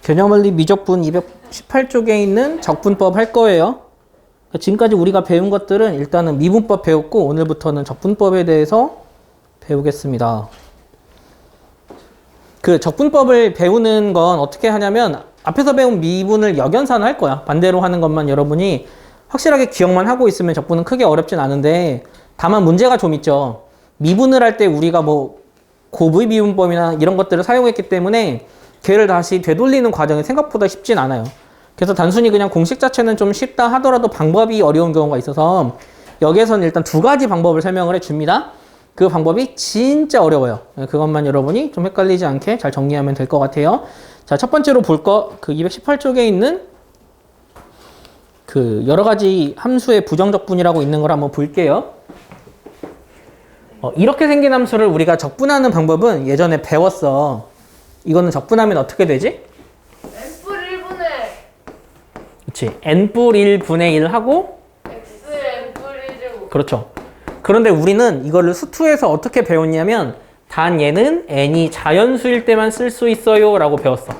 개념원리 미적분 218쪽에 있는 적분법 할 거예요. 지금까지 우리가 배운 것들은 일단은 미분법 배웠고 오늘부터는 적분법에 대해서 배우겠습니다. 그 적분법을 배우는 건 어떻게 하냐면 앞에서 배운 미분을 역연산을 할 거야. 반대로 하는 것만 여러분이 확실하게 기억만 하고 있으면 적분은 크게 어렵진 않은데 다만 문제가 좀 있죠. 미분을 할 때 우리가 뭐 고부의 미분법이나 이런 것들을 사용했기 때문에 걔를 다시 되돌리는 과정이 생각보다 쉽진 않아요. 그래서 단순히 그냥 공식 자체는 좀 쉽다 하더라도 방법이 어려운 경우가 있어서 여기에서는 일단 두 가지 방법을 설명을 해줍니다. 그 방법이 진짜 어려워요. 그것만 여러분이 좀 헷갈리지 않게 잘 정리하면 될 것 같아요. 자, 첫 번째로 볼 거 그 218쪽에 있는 그 여러 가지 함수의 부정적분이라고 있는 걸 한번 볼게요. 이렇게 생긴 함수를 우리가 적분하는 방법은 예전에 배웠어. 이거는 적분하면 어떻게 되지? n뿔 1분의 그렇지. n뿔 1분의 1 하고 x n뿔 1제곱. 그렇죠. 그런데 우리는 이거를 수투에서 어떻게 배웠냐면 단 얘는 n이 자연수일 때만 쓸 수 있어요 라고 배웠어.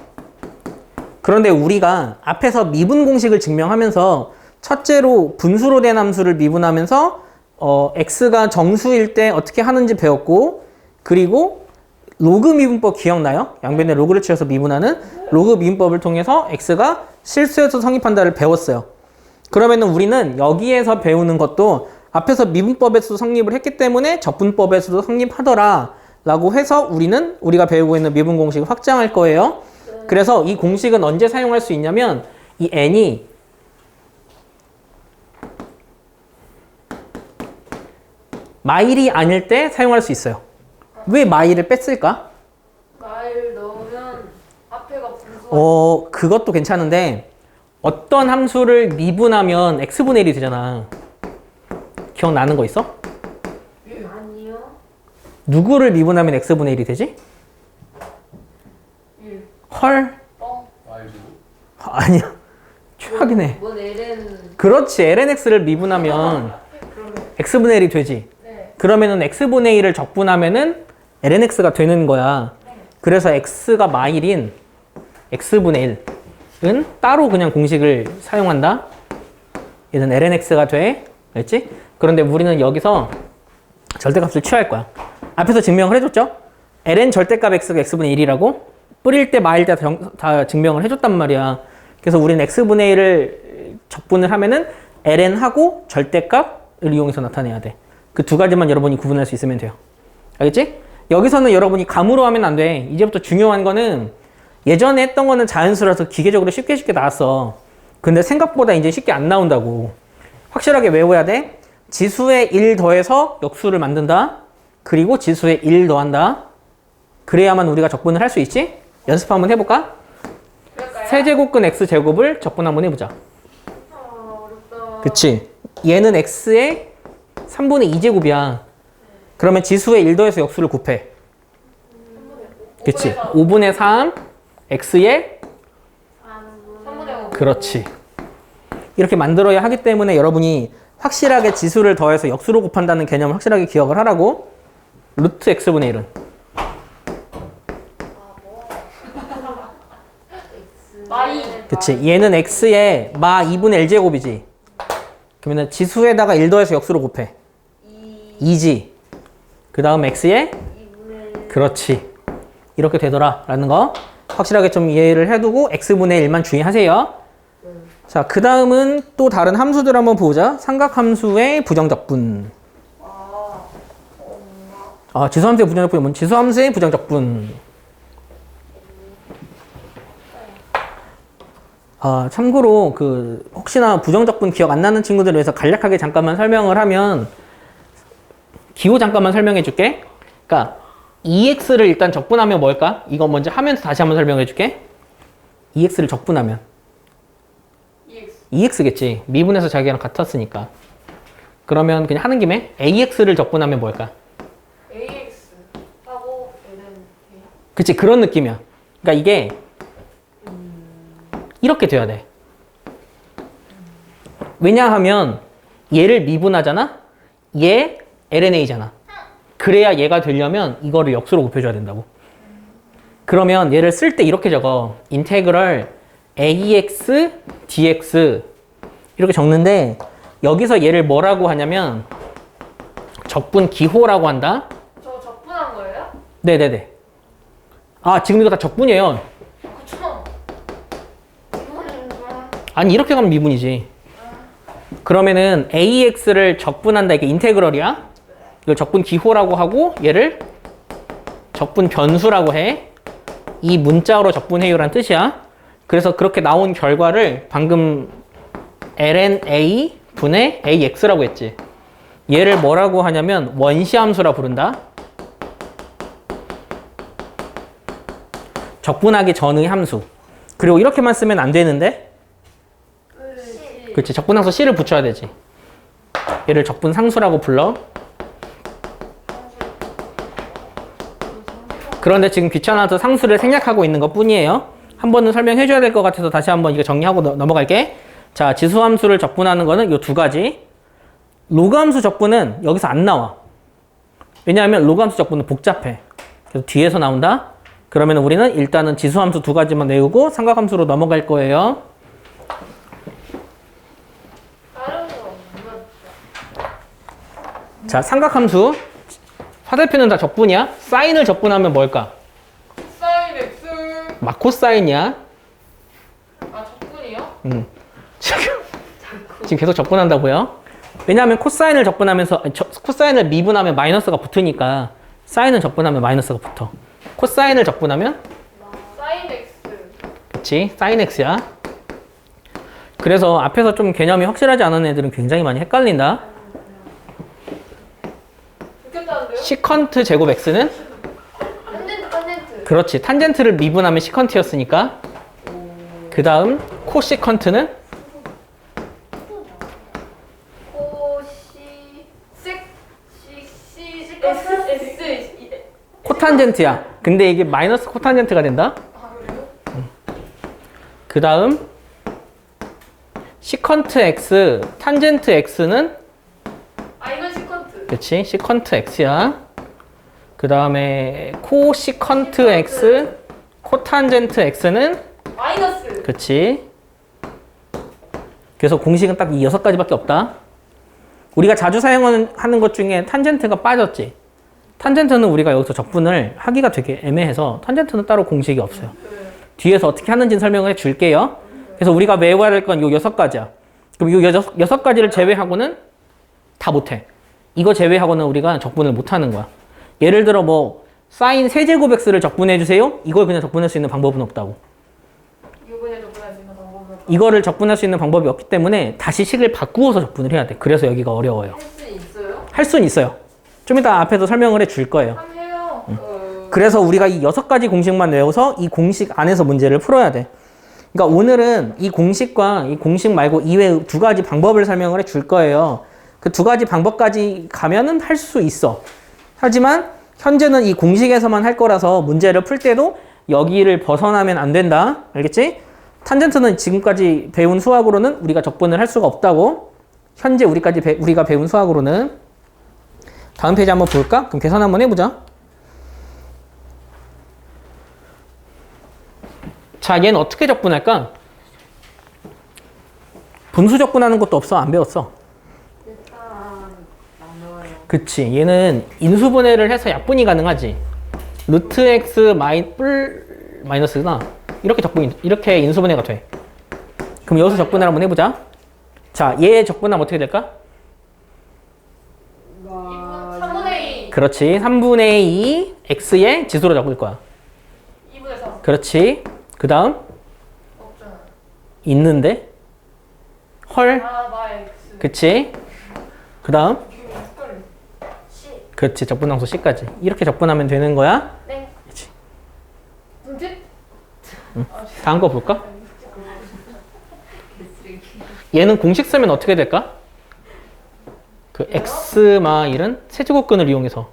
그런데 우리가 앞에서 미분 공식을 증명하면서 첫째로 분수로 된 함수를 미분하면서 x가 정수일 때 어떻게 하는지 배웠고 그리고 로그 미분법 기억나요? 양변에 로그를 취해서 미분하는 로그 미분법을 통해서 x가 실수에서 성립한다를 배웠어요. 그러면은 우리는 여기에서 배우는 것도 앞에서 미분법에서도 성립을 했기 때문에 적분법에서도 성립하더라 라고 해서 우리는 우리가 배우고 있는 미분 공식을 확장할 거예요. 그래서 이 공식은 언제 사용할 수 있냐면 이 n이 마일이 아닐 때 사용할 수 있어요. 왜 마일을 뺐을까? 마일 넣으면 앞에가 분수가 그것도 괜찮은데 어떤 함수를 미분하면 x분의 1이 되잖아. 기억나는 거 있어? 아니요. 누구를 미분하면 x분의 1이 되지? 1. 헐? 뻥. 아니야. 최악이네. 뭔 ln. 그렇지. lnx를 미분하면 그러면 x분의 1이 되지. 네. 그러면은 x분의 1을 적분하면은 lnx가 되는 거야. 그래서 x가 마일인 x분의 1은 따로 그냥 공식을 사용한다. 얘는 lnx가 돼. 알겠지? 그런데 우리는 여기서 절대값을 취할 거야. 앞에서 증명을 해줬죠? ln 절대값 x가 x분의 1이라고 뿌릴 때 마일 때 다 증명을 해줬단 말이야. 그래서 우리는 x분의 1을 적분을 하면은 ln하고 절대값을 이용해서 나타내야 돼. 그 두 가지만 여러분이 구분할 수 있으면 돼요. 알겠지? 여기서는 여러분이 감으로 하면 안 돼. 이제부터 중요한 거는 예전에 했던 거는 자연수라서 기계적으로 쉽게 나왔어. 근데 생각보다 이제 쉽게 안 나온다고. 확실하게 외워야 돼. 지수에 1 더해서 역수를 만든다. 그리고 지수에 1 더한다. 그래야만 우리가 적분을 할 수 있지? 연습 한번 해볼까? 그럴까요? 세제곱근 x제곱을 적분 한번 해보자. 어렵다. 그치? 얘는 x의 3분의 2제곱이야. 그러면 지수에 1 더해서 역수를 곱해. 그치? 5분의 3 x의 3분의 5. 그렇지. 이렇게 만들어야 하기 때문에 여러분이 확실하게 지수를 더해서 역수로 곱한다는 개념을 확실하게 기억을 하라고. 루트 x분의 1은 마이. 그치? 얘는 x의 마 2분의 1제곱이지. 그러면 지수에다가 1 더해서 역수로 곱해. 2지. 그 다음 x의 2분의 그렇지. 이렇게 되더라 라는 거 확실하게 좀 이해를 해두고 x분의 1만 주의하세요. 자, 그 다음은 또 다른 함수들 한번 보자. 삼각함수의 부정적분. 지수함수의 부정적분이 뭔지? 지수함수의 부정적분. 참고로 혹시나 부정적분 기억 안 나는 친구들을 위해서 간략하게 잠깐만 설명을 하면 기호 잠깐만 설명해 줄게. 그러니까 2x를 일단 적분하면 뭘까? 이거 먼저 하면서 다시 한번 설명해 줄게. 2x를 적분하면 2x겠지. 미분해서 자기랑 같았으니까. 그러면 그냥 하는 김에 ax를 적분하면 뭘까? ax 하고 ln. 그치, 그런 느낌이야. 그러니까 이게 이렇게 돼야 돼. 왜냐하면 얘를 미분하잖아? 얘 LNA잖아. 그래야 얘가 되려면 이거를 역수로 곱해줘야 된다고. 그러면 얘를 쓸 때 이렇게 적어. 인테그럴 ax dx 이렇게 적는데 여기서 얘를 뭐라고 하냐면 적분 기호라고 한다. 저 적분한 거예요? 네네네. 아, 지금 이거 다 적분이에요. 그쵸. 이거는 좀. 아니, 이렇게 가면 미분이지. 그러면은 AX를 적분한다. 이게 인테그럴이야. 이걸 적분 기호라고 하고 얘를 적분 변수라고 해. 이 문자로 적분해요라는 뜻이야. 그래서 그렇게 나온 결과를 방금 ln a 분의 ax라고 했지. 얘를 뭐라고 하냐면 원시함수라 부른다. 적분하기 전의 함수. 그리고 이렇게만 쓰면 안 되는데, 그렇지, 적분항수 c를 붙여야 되지. 얘를 적분상수라고 불러. 그런데 지금 귀찮아서 상수를 생략하고 있는 것 뿐이에요. 한 번은 설명해 줘야 될 것 같아서 다시 한번 이거 정리하고 넘어갈게. 자, 지수함수를 적분하는 거는 이 두 가지. 로그함수 적분은 여기서 안 나와. 왜냐하면 로그함수 적분은 복잡해. 그래서 뒤에서 나온다. 그러면 우리는 일단은 지수함수 두 가지만 외우고 삼각함수로 넘어갈 거예요. 다른 거 없나? 자, 삼각함수. 화살표는 다 적분이야. 사인을 적분하면 뭘까? 사인 X. 막 코사인이야. 아, 적분이요? 지금 계속 적분한다고요? 왜냐하면 코사인을 적분하면서 코사인을 미분하면 마이너스가 붙으니까 사인을 적분하면 마이너스가 붙어. 코사인을 적분하면 사인 X. 그치? 사인 x야. 그래서 앞에서 좀 개념이 확실하지 않은 애들은 굉장히 많이 헷갈린다. 웃겼다는데요? 시컨트 제곱 x는 탄젠트. 그렇지. 탄젠트를 미분하면 시컨트였으니까. 그 다음 코시컨트는 S. 코탄젠트야. 근데 이게 마이너스 코탄젠트가 된다. 아, 그래요? 그 다음 시컨트 x, 탄젠트 x는 아, 이건 시컨트. 그치? 시컨트 x야. 그 다음에 코시컨트 x, 코탄젠트 x는 마이너스. 그치? 그래서 공식은 딱 이 6가지밖에 없다. 우리가 자주 사용하는 것 중에 탄젠트가 빠졌지. 탄젠트는 우리가 여기서 적분을 하기가 되게 애매해서 탄젠트는 따로 공식이 없어요. 뒤에서 어떻게 하는지 설명을 해 줄게요. 그래서 우리가 외워야 될 건 요 6가지야. 그럼 요 6가지를 제외하고는 다 못해. 이거 제외하고는 우리가 적분을 못하는 거야. 예를 들어 뭐 사인 세제곱 x를 적분해 주세요. 이걸 그냥 적분할 수 있는 방법은 없다고. 이거 그냥 적분할 수 있는 방법은 이거를 적분할 수 있는 방법이 없기 때문에 다시 식을 바꾸어서 적분을 해야 돼. 그래서 여기가 어려워요. 할수 있어요? 할 수는 있어요. 좀 이따 앞에서 설명을 해 줄 거예요. 한번 해요. 그래서 우리가 이 6가지 공식만 외워서 이 공식 안에서 문제를 풀어야 돼. 그러니까 오늘은 이 공식과 이 공식 말고 이외 2가지 방법을 설명을 해 줄 거예요. 그 2가지 방법까지 가면은 할 수 있어. 하지만 현재는 이 공식에서만 할 거라서 문제를 풀 때도 여기를 벗어나면 안 된다. 알겠지? 탄젠트는 지금까지 배운 수학으로는 우리가 적분을 할 수가 없다고. 현재 우리가 배운 수학으로는. 다음 페이지 한번 볼까? 그럼 계산 한번 해보자. 자, 얘는 어떻게 적분할까? 분수 적분하는 것도 없어. 안 배웠어. 일단 나눠요. 그치. 얘는 인수분해를 해서 약분이 가능하지. 루트 x 마이너스나 이렇게 인수분해가 돼. 그럼 여기서 적분을 한번 해보자. 자, 얘 적분하면 어떻게 될까? 3분의 2. 그렇지. 3분의 2 x의 지수로 적을 거야. 2분의 3. 그렇지. 그 다음 없잖아. 있는데 헐. 아, 마 X. 그치. 그 다음 이게 왜 헷갈려? C. 그렇지. 적분함수 c까지. 이렇게 적분하면 되는 거야. 네. 그치. 문제? 다음 거 볼까? 얘는 공식 쓰면 어떻게 될까? 그 x 마일은 세제곱근을 이용해서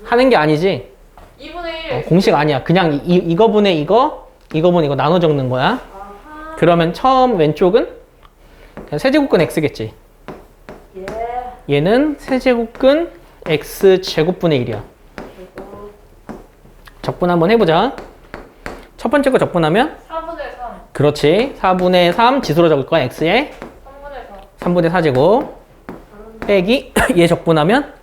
하는 게 아니지. 2분의 1. 공식 아니야. 그냥 이거분의 이거분의 이거 나눠 적는 거야. 아하. 그러면 처음 왼쪽은 그냥 세제곱근 x겠지. 예. 얘는 세제곱근 x 제곱분의 1이야. 적분 한번 해보자. 첫 번째 거 적분하면 4분의 3. 그렇지. 4분의 3 지수로 적을 거야. x에 3분의 4. 3분의 4제곱 빼기 얘 적분하면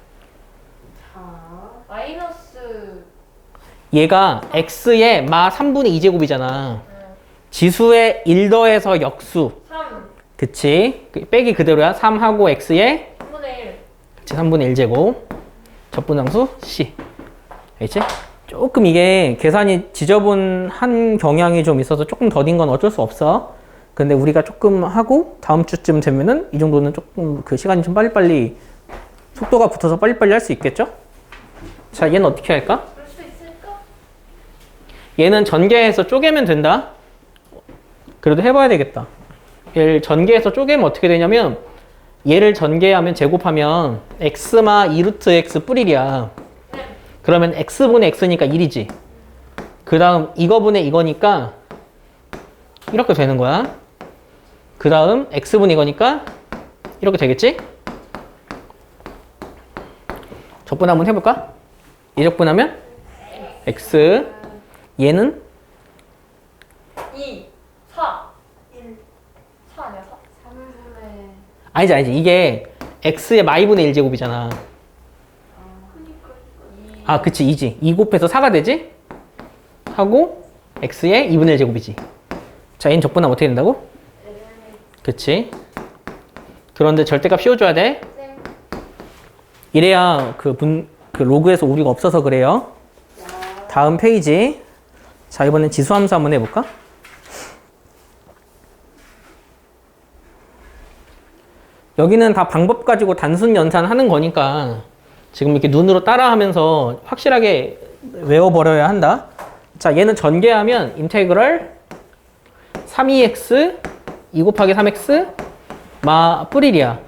마이너스. 얘가 x의 마 3분의 2제곱이잖아. 지수에 1 더해서 역수. 3. 그치? 빼기 그대로야. 3하고 x에 3분의 1. 그치? 3분의 1제곱. 적분함수 c. 알겠지? 조금 이게 계산이 지저분한 경향이 좀 있어서 조금 더딘 건 어쩔 수 없어. 근데 우리가 조금 하고 다음 주쯤 되면은 이 정도는 조금 그 시간이 좀 빨리빨리 속도가 붙어서 빨리빨리 할 수 있겠죠? 자, 얘는 어떻게 할까? 그럴 수 있을까? 얘는 전개해서 쪼개면 된다. 그래도 해봐야 되겠다. 얘를 전개해서 쪼개면 어떻게 되냐면 얘를 전개하면 제곱하면 x마 2루트 x 뿌리야. 그러면 x분의 x니까 1이지. 그 다음 이거분의 이거니까 이렇게 되는 거야. 그 다음 x분의 이거니까 이렇게 되겠지? 적분 한번 해볼까? 이 적분하면 x 얘는 2. 4. 1. 4 아니야? 4? 3분의. 아니지 이게 x의 마이분의 1제곱이잖아. 아 그치 2지. 2 곱해서 4가 되지? 하고 x의 2분의 1제곱이지. 자 얘는 적분하면 어떻게 된다고? 그치. 그런데 절대값 씌워줘야 돼. 이래야 그 로그에서 오류가 없어서 그래요. 다음 페이지. 자 이번엔 지수함수 한번 해볼까? 여기는 다 방법 가지고 단순 연산하는 거니까 지금 이렇게 눈으로 따라하면서 확실하게 외워버려야 한다. 자 얘는 전개하면 인테그럴 32x 2 곱하기 3x 마 뿌리리야.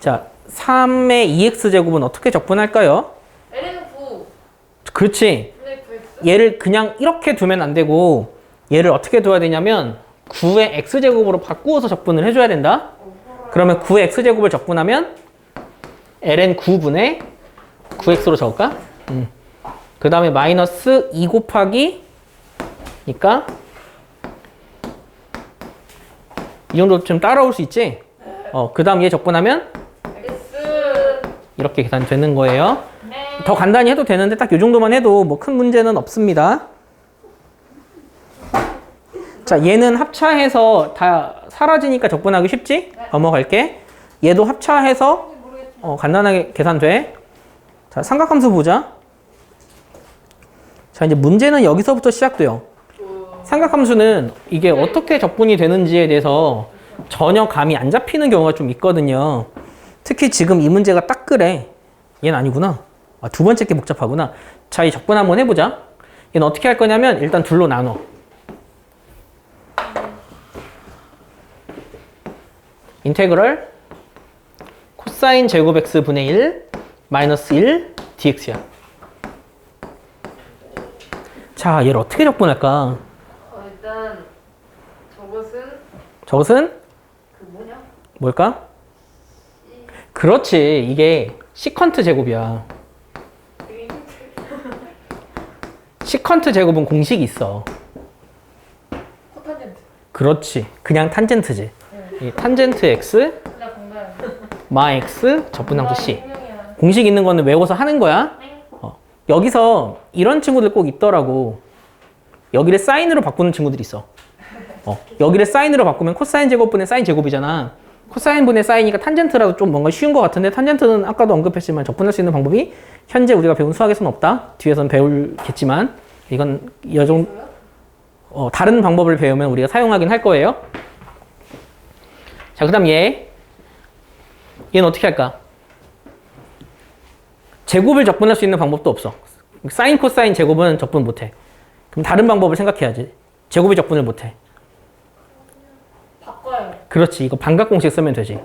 자 3의 2x 제곱은 어떻게 적분할까요? L은 9. 그렇지. 분의 9x. 얘를 그냥 이렇게 두면 안 되고 얘를 어떻게 둬야 되냐면 9의 x제곱으로 바꾸어서 적분을 해줘야 된다. 그러면 9의 x제곱을 적분하면 ln 9분의 9x로 적을까? 그 다음에 마이너스 2 곱하기 니까 이 정도 좀 따라올 수 있지? 그 다음 얘 적분하면 x. 이렇게 계산되는 거예요. 네. 더 간단히 해도 되는데 딱 이 정도만 해도 뭐 큰 문제는 없습니다. 자, 얘는 합차해서 다 사라지니까 적분하기 쉽지? 넘어갈게. 얘도 합차해서 간단하게 계산돼. 자, 삼각함수 보자. 자, 이제 문제는 여기서부터 시작돼요. 삼각함수는 이게 어떻게 적분이 되는지에 대해서 전혀 감이 안 잡히는 경우가 좀 있거든요. 특히 지금 이 문제가 딱 그래. 얘는 아니구나. 아, 두 번째 게 복잡하구나. 자, 이 적분 한번 해보자. 얘는 어떻게 할 거냐면 일단 둘로 나눠. 인테그럴 코사인 제곱 x 분의 1 마이너스 1 dx야. 자, 얘를 어떻게 적분할까? 일단 저것은 그 뭐냐? 뭘까? 그렇지. 이게 시컨트 제곱이야. 되게 시컨트 제곱은 공식이 있어. 코탄젠트. 그렇지. 그냥 탄젠트지. 이 탄젠트 x 나 공간. 마 x 적분함수 c. 분명이야. 공식 있는 거는 외워서 하는 거야. 네. 여기서 이런 친구들 꼭 있더라고. 여기를 사인으로 바꾸는 친구들이 있어. 여기를 사인으로 바꾸면 코사인 제곱분의 사인 제곱이잖아. 코사인 분의 사인이니까 탄젠트라도 좀 뭔가 쉬운 것 같은데 탄젠트는 아까도 언급했지만 적분할 수 있는 방법이 현재 우리가 배운 수학에서는 없다. 뒤에서는 배울겠지만 이건 다른 방법을 배우면 우리가 사용하긴 할 거예요. 자, 그 다음 얘는 어떻게 할까? 제곱을 적분할 수 있는 방법도 없어. 사인 코사인 제곱은 적분 못해. 그럼 다른 방법을 생각해야지. 제곱이 적분을 못해. 바꿔요. 그렇지. 이거 반각 공식 쓰면 되지.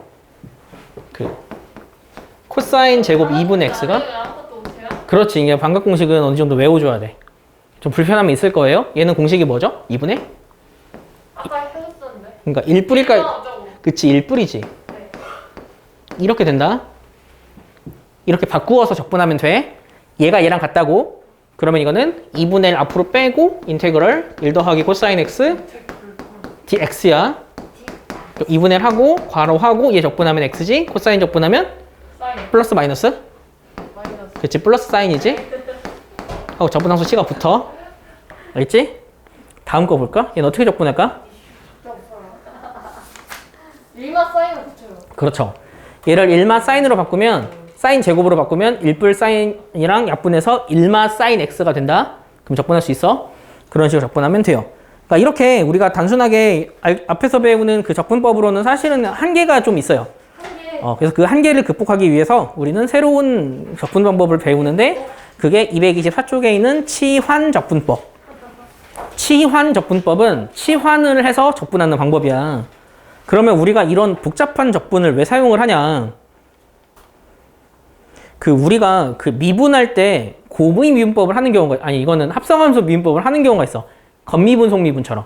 코사인 제곱 2분의 x가 아무것도 못해요? 그렇지. 이게 반각 공식은 어느 정도 외워줘야 돼. 좀 불편함이 있을 거예요. 얘는 공식이 뭐죠? 2분의? 아까 해줬었는데. 그러니까 1뿌릴까? 어쩌고. 그치. 1뿌리지. 네. 이렇게 된다. 이렇게 바꾸어서 적분하면 돼. 얘가 얘랑 같다고. 그러면 이거는 2분의 1 앞으로 빼고 인테그럴 1 더하기 코사인 x dx야. 2분의 1 하고 괄호하고 얘 적분하면 x지. 코사인 적분하면 사인. 플러스 마이너스. 마이너스. 그치, 플러스 사인이지. 하고 적분함수 c가 붙어. 알겠지? 다음 거 볼까? 얘는 어떻게 적분할까? 일마 사인을 붙여요. 그렇죠. 얘를 1마 사인으로 바꾸면, 사인 제곱으로 바꾸면 1불 사인이랑 약분해서 1마 사인 x가 된다. 그럼 적분할 수 있어. 그런 식으로 적분하면 돼요. 그러니까 이렇게 우리가 단순하게 앞에서 배우는 그 적분법으로는 사실은 한계가 좀 있어요. 한 개. 그래서 그 한계를 극복하기 위해서 우리는 새로운 적분 방법을 배우는데, 그게 224쪽에 있는 치환 적분법. 치환 적분법은 치환을 해서 적분하는 방법이야. 그러면 우리가 이런 복잡한 적분을 왜 사용을 하냐? 우리가 미분할 때 고무의 미분법을 하는 경우가, 아니 이거는 합성함수 미분법을 하는 경우가 있어. 건미분, 속미분처럼.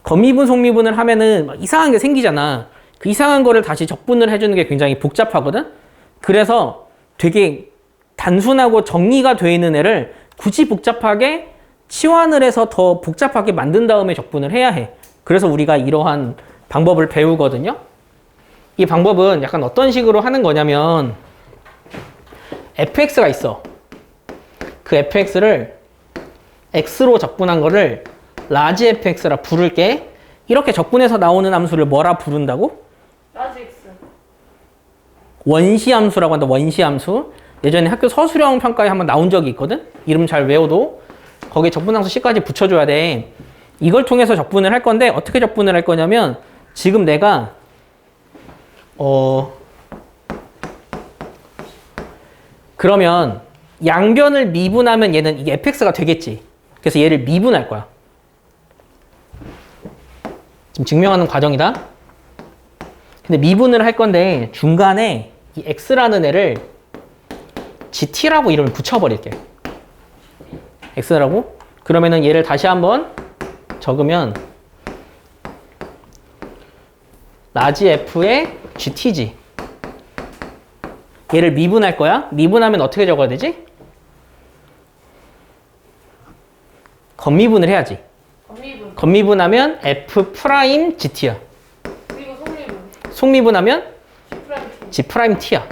건미분, 속미분을 하면은 막 이상한 게 생기잖아. 그 이상한 거를 다시 적분을 해주는 게 굉장히 복잡하거든? 그래서 되게 단순하고 정리가 되어 있는 애를 굳이 복잡하게 치환을 해서 더 복잡하게 만든 다음에 적분을 해야 해. 그래서 우리가 이러한 방법을 배우거든요. 이 방법은 약간 어떤 식으로 하는 거냐면, fx가 있어. 그 fx를 x로 적분한 거를 라지 fx라 부를게. 이렇게 적분해서 나오는 함수를 뭐라 부른다고? 라지 X. 원시함수라고 한다. 원시함수. 예전에 학교 서술형 평가에 한번 나온 적이 있거든. 이름 잘 외워도 거기에 적분함수 c까지 붙여줘야 돼. 이걸 통해서 적분을 할 건데, 어떻게 적분을 할 거냐면, 지금 내가 그러면 양변을 미분하면 얘는 이게 fx가 되겠지. 그래서 얘를 미분할 거야. 지금 증명하는 과정이다. 근데 미분을 할 건데 중간에 이 x라는 애를 gt라고 이름을 붙여버릴게. x라고. 그러면은 얘를 다시 한번 적으면 라지 f의 gt지. 얘를 미분할 거야. 미분하면 어떻게 적어야 되지? 건미분을 해야지. 건미분. 건미분하면 f 프라임 gt야. 그리고 속미분. 속미분하면 G 프라임 T. g 프라임 t야.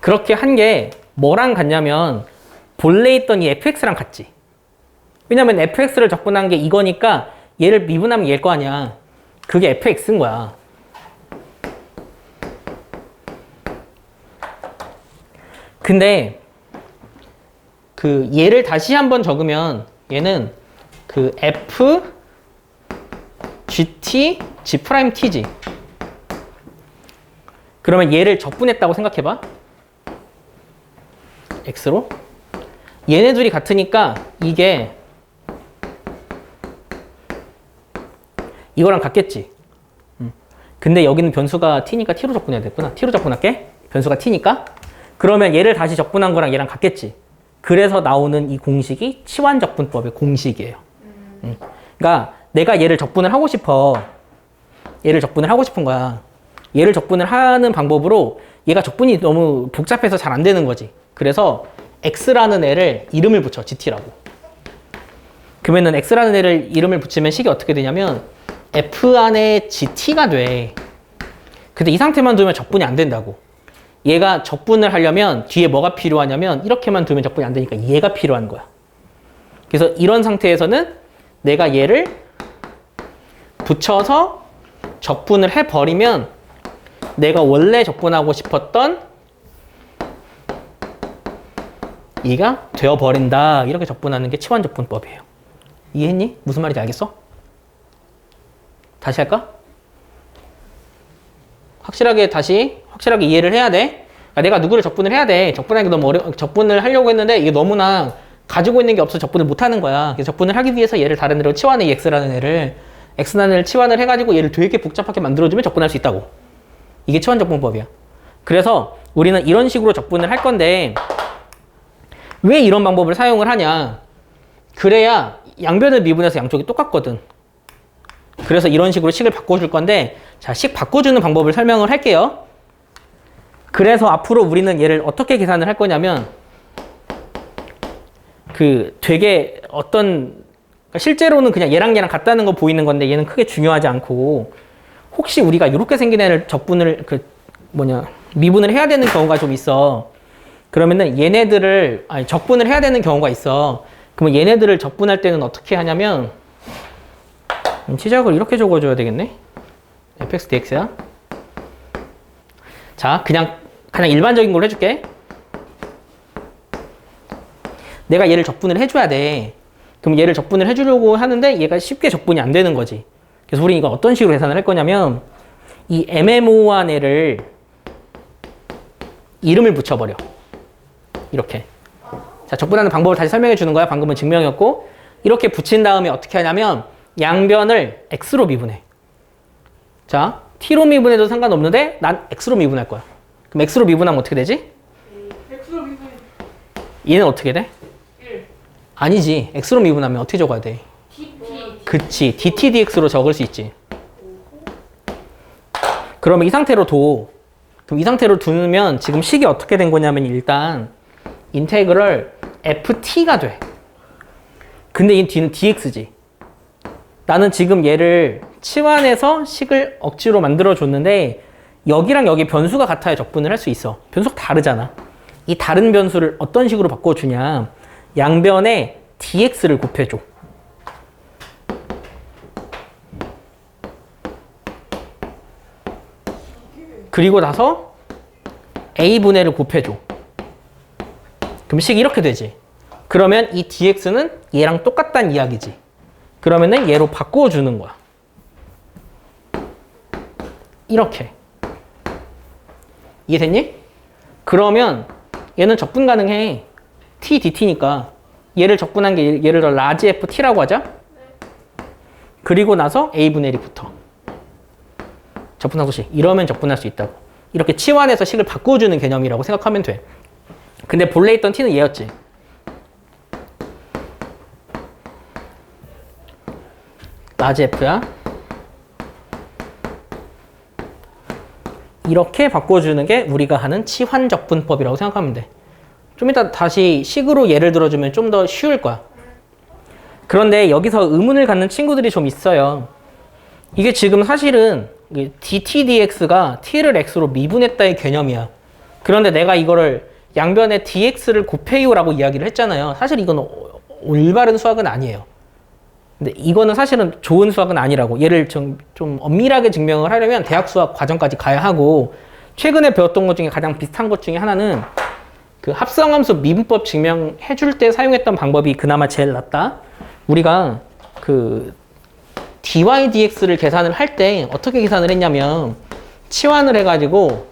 그렇게 한 게 뭐랑 같냐면 본래 있던 이 fx랑 같지. 왜냐면 fx를 적분한 게 이거니까 얘를 미분하면 얘일 거 아니야. 그게 fx인 거야. 근데 얘를 다시 한번 적으면 얘는 f gt g 프라임 t지. 그러면 얘를 적분했다고 생각해봐. x로. 얘네 둘이 같으니까 이게 이거랑 같겠지. 근데 여기는 변수가 t니까 t로 적분해야 됐구나. t로 적분할게. 변수가 t니까. 그러면 얘를 다시 적분한 거랑 얘랑 같겠지. 그래서 나오는 이 공식이 치환적분법의 공식이에요. 그러니까 내가 얘를 적분을 하고 싶어. 얘를 적분을 하고 싶은 거야. 얘를 적분을 하는 방법으로 얘가 적분이 너무 복잡해서 잘 안 되는 거지. 그래서 x라는 애를 이름을 붙여. gt라고. 그러면은 x라는 애를 이름을 붙이면 식이 어떻게 되냐면 f 안에 gt가 돼. 근데 이 상태만 두면 적분이 안 된다고. 얘가 적분을 하려면 뒤에 뭐가 필요하냐면 이렇게만 두면 적분이 안 되니까 얘가 필요한 거야. 그래서 이런 상태에서는 내가 얘를 붙여서 적분을 해버리면 내가 원래 적분하고 싶었던 얘가 되어버린다. 이렇게 적분하는 게 치환적분법이에요. 이해했니? 무슨 말인지 알겠어? 다시 할까? 확실하게 이해를 해야 돼. 그러니까 내가 누구를 적분을 해야 돼. 적분하기 너무 적분을 하려고 했는데 이게 너무나 가지고 있는 게 없어서 적분을 못 하는 거야. 그래서 적분을 하기 위해서 얘를 다른 애로 치환해. 이 x라는 애를. x라는 애를 치환을 해가지고 얘를 되게 복잡하게 만들어주면 적분할 수 있다고. 이게 치환적분법이야. 그래서 우리는 이런 식으로 적분을 할 건데 왜 이런 방법을 사용을 하냐. 그래야 양변을 미분해서 양쪽이 똑같거든. 그래서 이런 식으로 식을 바꿔줄 건데, 자, 식 바꿔주는 방법을 설명을 할게요. 그래서 앞으로 우리는 얘를 어떻게 계산을 할 거냐면 그 되게 어떤 실제로는 그냥 얘랑 같다는 거 보이는 건데 얘는 크게 중요하지 않고 혹시 우리가 이렇게 생긴 애를 적분을 미분을 해야 되는 경우가 좀 있어. 그러면은 얘네들을 적분을 해야 되는 경우가 있어. 그러면 얘네들을 적분할 때는 어떻게 하냐면 시작을 이렇게 적어줘야 되겠네. fx dx야. 자, 그냥 일반적인 걸 해줄게. 내가 얘를 적분을 해줘야 돼. 그럼 얘를 적분을 해주려고 하는데 얘가 쉽게 적분이 안 되는 거지. 그래서 우리 이거 어떤 식으로 계산을 할 거냐면 이 애매모호한 애를 이름을 붙여버려. 이렇게. 자, 적분하는 방법을 다시 설명해 주는 거야. 방금은 증명이었고 이렇게 붙인 다음에 어떻게 하냐면 양변을 x로 미분해. 자, t로 미분해도 상관없는데 난 x로 미분할 거야. 그럼 x로 미분하면 어떻게 되지? X로 미분 얘는 어떻게 돼? 1. 아니지. x로 미분하면 어떻게 적어야 돼? DT. 그치. dt dx로 적을 수 있지. 그러면 이 상태로 그럼 이 상태로 두면 지금 식이 어떻게 된 거냐면 일단 인테그럴 ft가 돼. 근데 이 d는 dx지. 나는 지금 얘를 치환해서 식을 억지로 만들어줬는데 여기랑 여기 변수가 같아야 적분을 할 수 있어. 변수가 다르잖아. 이 다른 변수를 어떤 식으로 바꿔주냐. 양변에 dx를 곱해줘. 그리고 나서 a분의를 곱해줘. 그럼 식이 이렇게 되지. 그러면 이 dx는 얘랑 똑같다는 이야기지. 그러면은 얘로 바꿔주는 거야. 이렇게. 이해됐니? 그러면 얘는 적분 가능해. t dt니까 얘를 적분한 게 예를 들어 라지 ft라고 하자. 그리고 나서 a분의 1이 붙어. 적분하고식. 이러면 적분할 수 있다고. 이렇게 치환해서 식을 바꿔주는 개념이라고 생각하면 돼. 근데 본래 있던 t는 얘였지. 라지 f야. 이렇게 바꿔주는 게 우리가 하는 치환적분법이라고 생각하면 돼. 좀 이따 다시 식으로 예를 들어주면 좀 더 쉬울 거야. 그런데 여기서 의문을 갖는 친구들이 좀 있어요. 이게 지금 사실은 dt dx가 t를 x로 미분했다의 개념이야. 그런데 내가 이거를 양변에 dx를 곱해요라고 이야기를 했잖아요. 사실 이건 올바른 수학은 아니에요. 근데 이거는 사실은 좋은 수학은 아니라고. 얘를 좀 엄밀하게 증명을 하려면 대학 수학 과정까지 가야 하고, 최근에 배웠던 것 중에 가장 비슷한 것 중에 하나는 그 합성함수 미분법 증명해 줄 때 사용했던 방법이 그나마 제일 낫다. 우리가 그 dy dx를 계산을 할 때 어떻게 계산을 했냐면 치환을 해가지고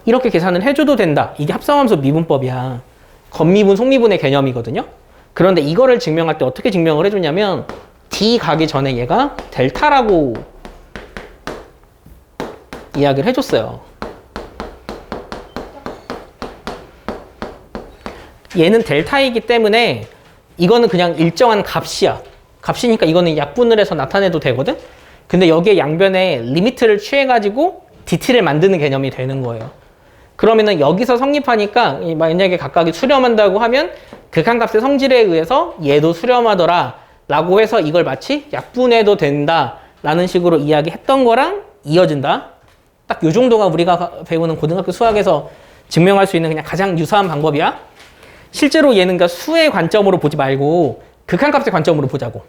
이렇게 계산을 해줘도 된다. 이게 합성함수 미분법이야. 겉미분, 속미분의 개념이거든요. 그런데 이거를 증명할 때 어떻게 증명을 해줬냐면 d 가기 전에 얘가 델타라고 이야기를 해줬어요. 얘는 델타이기 때문에 이거는 그냥 일정한 값이야. 값이니까 이거는 약분을 해서 나타내도 되거든? 근데 여기에 양변에 리미트를 취해가지고 dt를 만드는 개념이 되는 거예요. 그러면은 여기서 성립하니까 만약에 각각이 수렴한다고 하면 극한값의 성질에 의해서 얘도 수렴하더라 라고 해서 이걸 마치 약분해도 된다 라는 식으로 이야기했던 거랑 이어진다. 딱 요 정도가 우리가 배우는 고등학교 수학에서 증명할 수 있는 그냥 가장 유사한 방법이야. 실제로 얘는 그러니까 수의 관점으로 보지 말고 극한값의 관점으로 보자고.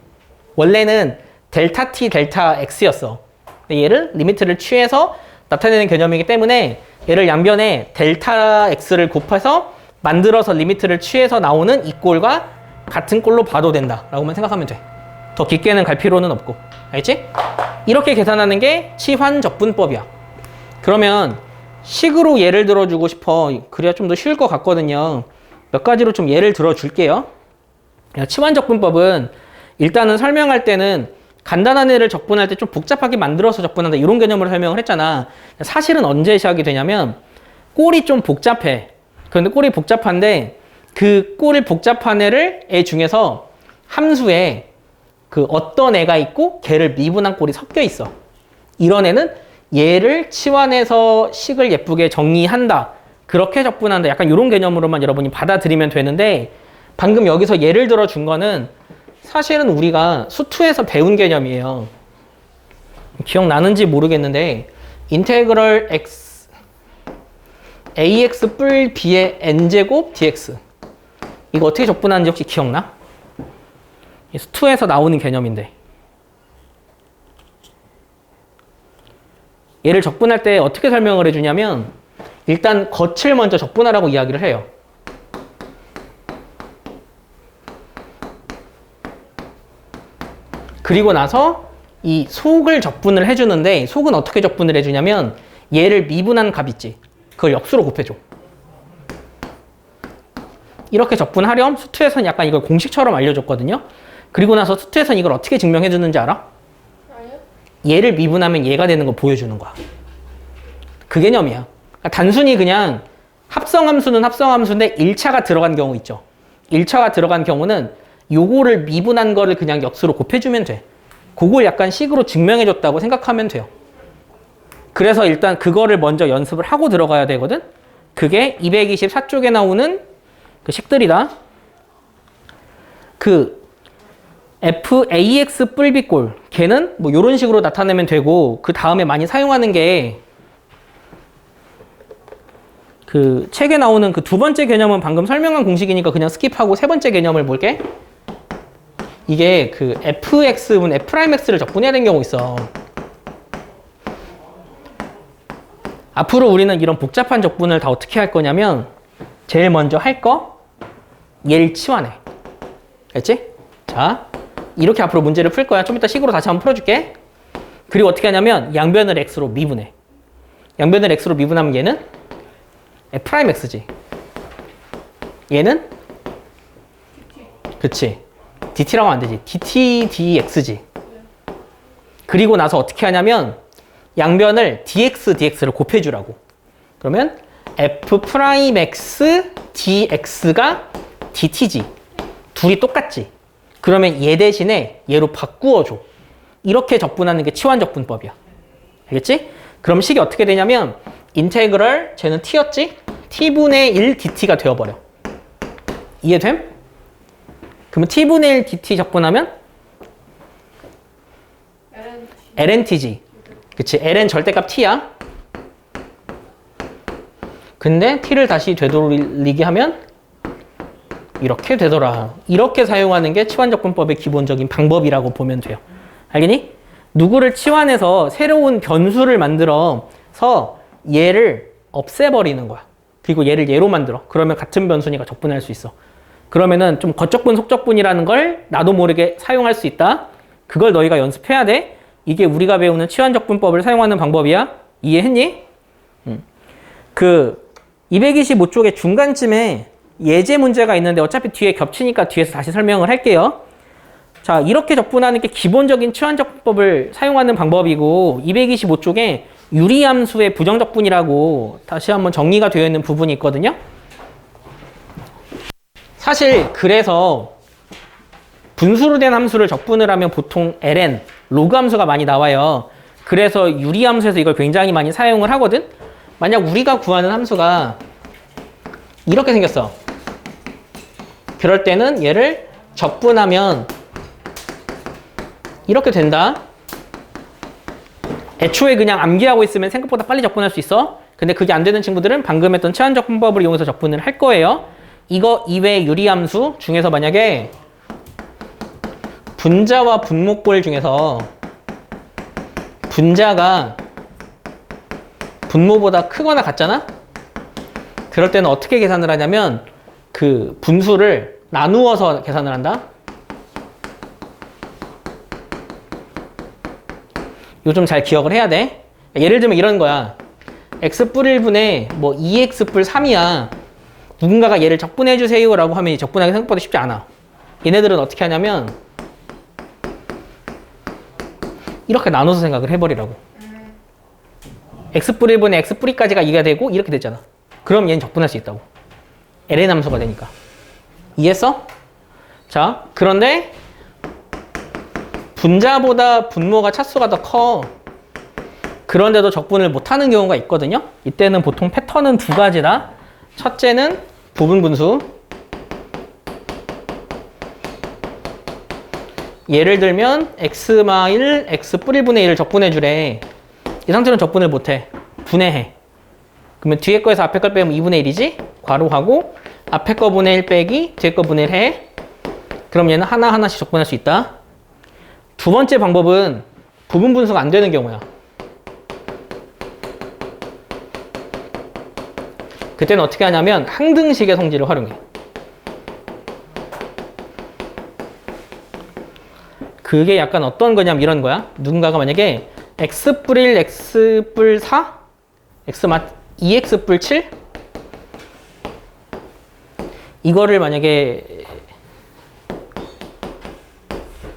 원래는 델타 t 델타 x였어. 근데 얘를 리미트를 취해서 나타내는 개념이기 때문에 얘를 양변에 델타 x를 곱해서 만들어서 리미트를 취해서 나오는 이 꼴과 같은 꼴로 봐도 된다 라고만 생각하면 돼. 더 깊게는 갈 필요는 없고. 알겠지? 이렇게 계산하는 게 치환적분법이야. 그러면 식으로 예를 들어주고 싶어. 그래야 좀 더 쉬울 것 같거든요. 몇 가지로 좀 예를 들어줄게요. 치환적분법은 일단은 설명할 때는 간단한 애를 적분할 때 좀 복잡하게 만들어서 적분한다 이런 개념으로 설명을 했잖아. 사실은 언제 시작이 되냐면 꼴이 좀 복잡해. 그런데 꼴이 복잡한데 그 꼴이 복잡한 애 중에서 함수에 그 어떤 애가 있고 걔를 미분한 꼴이 섞여 있어. 이런 애는 얘를 치환해서 식을 예쁘게 정리한다. 그렇게 적분한다. 약간 이런 개념으로만 여러분이 받아들이면 되는데 방금 여기서 예를 들어 준 거는 사실은 우리가 수투에서 배운 개념이에요. 기억나는지 모르겠는데 인테그럴 x ax 뿔 b의 n제곱 dx 이거 어떻게 적분하는지 혹시 기억나? 수투에서 나오는 개념인데 얘를 적분할 때 어떻게 설명을 해주냐면 일단 겉을 먼저 적분하라고 이야기를 해요. 그리고 나서 이 속을 적분을 해주는데 속은 어떻게 적분을 해주냐면 얘를 미분한 값 있지. 그걸 역수로 곱해줘. 이렇게 적분하렴 수투에서는 약간 이걸 공식처럼 알려줬거든요. 그리고 나서 수투에서는 이걸 어떻게 증명해주는지 알아? 아니요. 얘를 미분하면 얘가 되는 걸 보여주는 거야. 그 개념이야. 그러니까 단순히 그냥 합성함수는 합성함수인데 1차가 들어간 경우 있죠. 1차가 들어간 경우는 요거를 미분한 거를 그냥 역수로 곱해주면 돼. 그걸 약간 식으로 증명해줬다고 생각하면 돼요. 그래서 일단 그거를 먼저 연습을 하고 들어가야 되거든. 그게 224쪽에 나오는 그 식들이다. 그 FAX 뿔비꼴 걔는 뭐 이런 식으로 나타내면 되고 그 다음에 많이 사용하는 게 그 책에 나오는 그 두 번째 개념은 방금 설명한 공식이니까 그냥 스킵하고 세 번째 개념을 볼게. 이게 그 fx분 f'x를 적분해야 되는 경우 있어. 앞으로 우리는 이런 복잡한 적분을 다 어떻게 할 거냐면 제일 먼저 할 거 얘를 치환해. 알지? 자, 이렇게 앞으로 문제를 풀 거야. 좀 이따 식으로 다시 한번 풀어줄게. 그리고 어떻게 하냐면 양변을 x로 미분해. 양변을 x로 미분하면 얘는 f'x지. 얘는 그치. dt라고 하면 안 되지. dt dx지. 그리고 나서 어떻게 하냐면 양변을 dx dx를 곱해주라고. 그러면 f'x dx가 dt지. 둘이 똑같지. 그러면 얘 대신에 얘로 바꾸어줘. 이렇게 적분하는 게 치환적분법이야. 알겠지? 그럼 식이 어떻게 되냐면 인테그럴 쟤는 t였지? t분의 1 dt가 되어버려. 이해됨? 그러면 t분의 1 dt 적분하면 lnt지. 그치? ln 절대값 t야. 근데 t를 다시 되돌리게 하면 이렇게 되더라. 이렇게 사용하는 게 치환적분법의 기본적인 방법이라고 보면 돼요. 알겠니? 누구를 치환해서 새로운 변수를 만들어서 얘를 없애버리는 거야. 그리고 얘를 얘로 만들어. 그러면 같은 변수니까 적분할 수 있어. 그러면은 좀 겉적분, 속적분이라는 걸 나도 모르게 사용할 수 있다. 그걸 너희가 연습해야 돼. 이게 우리가 배우는 치환적분법을 사용하는 방법이야. 이해했니? 그 225쪽의 중간쯤에 예제 문제가 있는데 어차피 뒤에 겹치니까 뒤에서 다시 설명을 할게요. 자, 이렇게 적분하는 게 기본적인 치환적분법을 사용하는 방법이고 225쪽에 유리함수의 부정적분이라고 다시 한번 정리가 되어 있는 부분이 있거든요. 사실 그래서 분수로 된 함수를 적분을 하면 보통 ln, 로그 함수가 많이 나와요. 그래서 유리함수에서 이걸 굉장히 많이 사용을 하거든. 만약 우리가 구하는 함수가 이렇게 생겼어. 그럴 때는 얘를 적분하면 이렇게 된다. 애초에 그냥 암기하고 있으면 생각보다 빨리 적분할 수 있어. 근데 그게 안 되는 친구들은 방금 했던 치환적분법을 이용해서 적분을 할 거예요. 이거 이외의 유리함수 중에서 만약에 분자와 분모꼴 중에서 분자가 분모보다 크거나 같잖아? 그럴 때는 어떻게 계산을 하냐면 그 분수를 나누어서 계산을 한다. 이거 좀 잘 기억을 해야 돼. 예를 들면 이런 거야. x 뿔 1분의 뭐 2x 뿔 3이야. 누군가가 얘를 적분해 주세요 라고 하면 적분하기 생각보다 쉽지 않아. 얘네들은 어떻게 하냐면 이렇게 나눠서 생각을 해버리라고. x 뿔 1분의 x 뿔 2까지가 2가 되고 이렇게 됐잖아. 그럼 얘는 적분할 수 있다고. ln 함수가 되니까. 이해했어? 자, 그런데 분자보다 분모가 차수가 더 커. 그런데도 적분을 못하는 경우가 있거든요. 이때는 보통 패턴은 두 가지다. 첫째는 부분 분수. 예를 들면 x-1, x 뿌릴 분의 1을 적분해 주래. 이 상태로는 적분을 못해. 분해해. 그러면 뒤에 거에서 앞에 걸 빼면 2분의 1이지? 괄호하고 앞에 거 분의 1 빼기 뒤에 거 분해를 해. 그럼 얘는 하나하나씩 적분할 수 있다. 두 번째 방법은 부분 분수가 안 되는 경우야. 그때는 어떻게 하냐면 항등식의 성질을 활용해. 그게 약간 어떤 거냐면 이런 거야. 누군가가 만약에 x 뿔 1, x 뿔 4, x 2x 뿔 7 이거를 만약에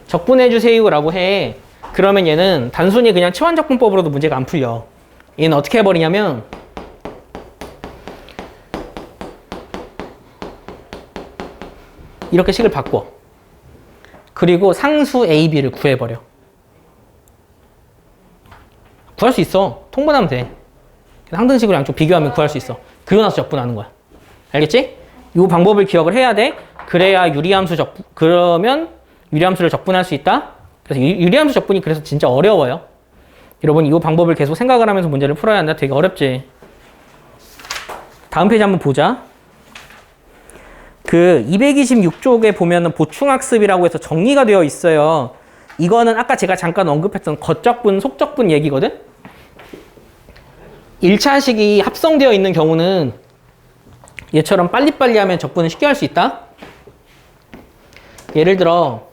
적분해 주세요 라고 해. 그러면 얘는 단순히 그냥 치환적분법으로도 문제가 안 풀려. 얘는 어떻게 해버리냐면 이렇게 식을 바꿔. 그리고 상수 A, B를 구해버려. 구할 수 있어. 통분하면 돼. 항등식으로 양쪽 비교하면 구할 수 있어. 그러고 나서 적분하는 거야. 알겠지? 이 방법을 기억을 해야 돼. 그래야 그러면 유리함수를 적분할 수 있다. 그래서 유리함수 적분이 그래서 진짜 어려워요. 여러분 이 방법을 계속 생각을 하면서 문제를 풀어야 한다. 되게 어렵지. 다음 페이지 한번 보자. 그 226쪽에 보면은 보충학습이라고 해서 정리가 되어 있어요. 이거는 아까 제가 잠깐 언급했던 겉적분, 속적분 얘기거든? 1차식이 합성되어 있는 경우는 얘처럼 빨리빨리 하면 적분을 쉽게 할 수 있다. 예를 들어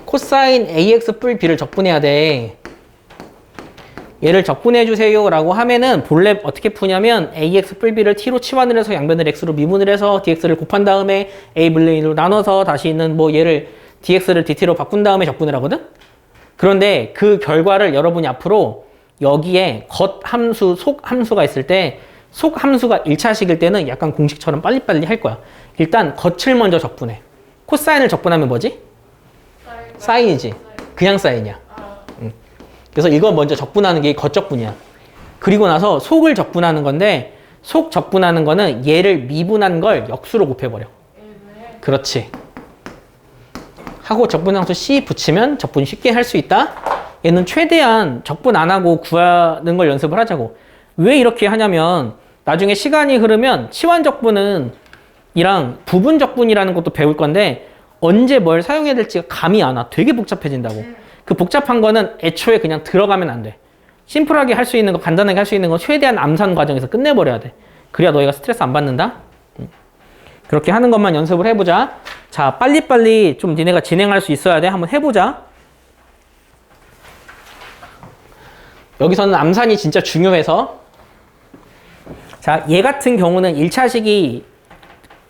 코사인 AX 뿔 B를 적분해야 돼. 얘를 적분해 주세요 라고 하면은 본래 어떻게 푸냐면 AX 뿔 B를 T로 치환을 해서 양변을 X로 미분을 해서 DX를 곱한 다음에 A 분의 1로 나눠서 다시 있는 뭐 얘를 DX를 DT로 바꾼 다음에 적분을 하거든? 그런데 그 결과를 여러분이 앞으로 여기에 겉 함수, 속 함수가 있을 때 속 함수가 1차식일 때는 약간 공식처럼 빨리빨리 할 거야. 일단 겉을 먼저 적분해. 코사인을 적분하면 뭐지? 사인이지. 그냥 사인이야. 그래서 이거 먼저 적분하는 게 겉적분이야. 그리고 나서 속을 적분하는 건데 속 적분하는 거는 얘를 미분한 걸 역수로 곱해버려. 그렇지. 하고 적분함수 C 붙이면 적분 쉽게 할 수 있다. 얘는 최대한 적분 안 하고 구하는 걸 연습을 하자고. 왜 이렇게 하냐면 나중에 시간이 흐르면 치환적분은 이랑 부분적분이라는 것도 배울 건데 언제 뭘 사용해야 될지가 감이 안 와. 되게 복잡해진다고. 그 복잡한 거는 애초에 그냥 들어가면 안 돼. 심플하게 할 수 있는 거, 간단하게 할 수 있는 거 최대한 암산 과정에서 끝내버려야 돼. 그래야 너희가 스트레스 안 받는다. 그렇게 하는 것만 연습을 해보자. 자, 빨리빨리 좀 니네가 진행할 수 있어야 돼. 한번 해보자. 여기서는 암산이 진짜 중요해서 자, 얘 같은 경우는 1차식이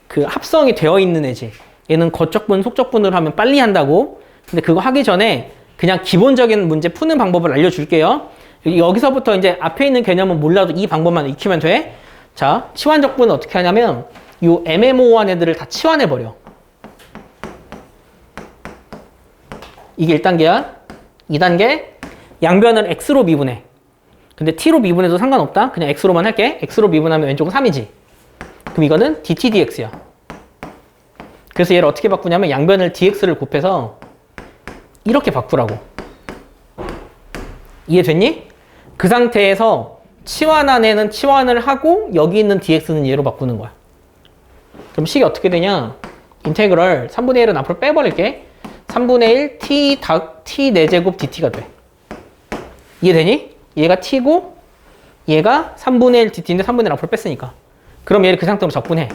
그 합성이 되어 있는 애지. 얘는 겉적분, 속적분으로 하면 빨리 한다고. 근데 그거 하기 전에 그냥 기본적인 문제 푸는 방법을 알려줄게요. 여기서부터 이제 앞에 있는 개념은 몰라도 이 방법만 익히면 돼. 자, 치환적분은 어떻게 하냐면 이 애매모호한 애들을 다 치환해버려. 이게 1단계야. 2단계 양변을 X로 미분해. 근데 T로 미분해도 상관없다. 그냥 X로만 할게. X로 미분하면 왼쪽은 3이지. 그럼 이거는 DT dx야. 그래서 얘를 어떻게 바꾸냐면 양변을 dx를 곱해서 이렇게 바꾸라고. 이해됐니? 그 상태에서 치환한 애는 치환을 하고 여기 있는 dx는 얘로 바꾸는 거야. 그럼 식이 어떻게 되냐? 인테그럴 3분의 1은 앞으로 빼버릴게. 3분의 1 t 4제곱 dt가 돼. 이해되니? 얘가 t고 얘가 3분의 1 dt인데 3분의 1 앞으로 뺐으니까. 그럼 얘를 그 상태로 적분해.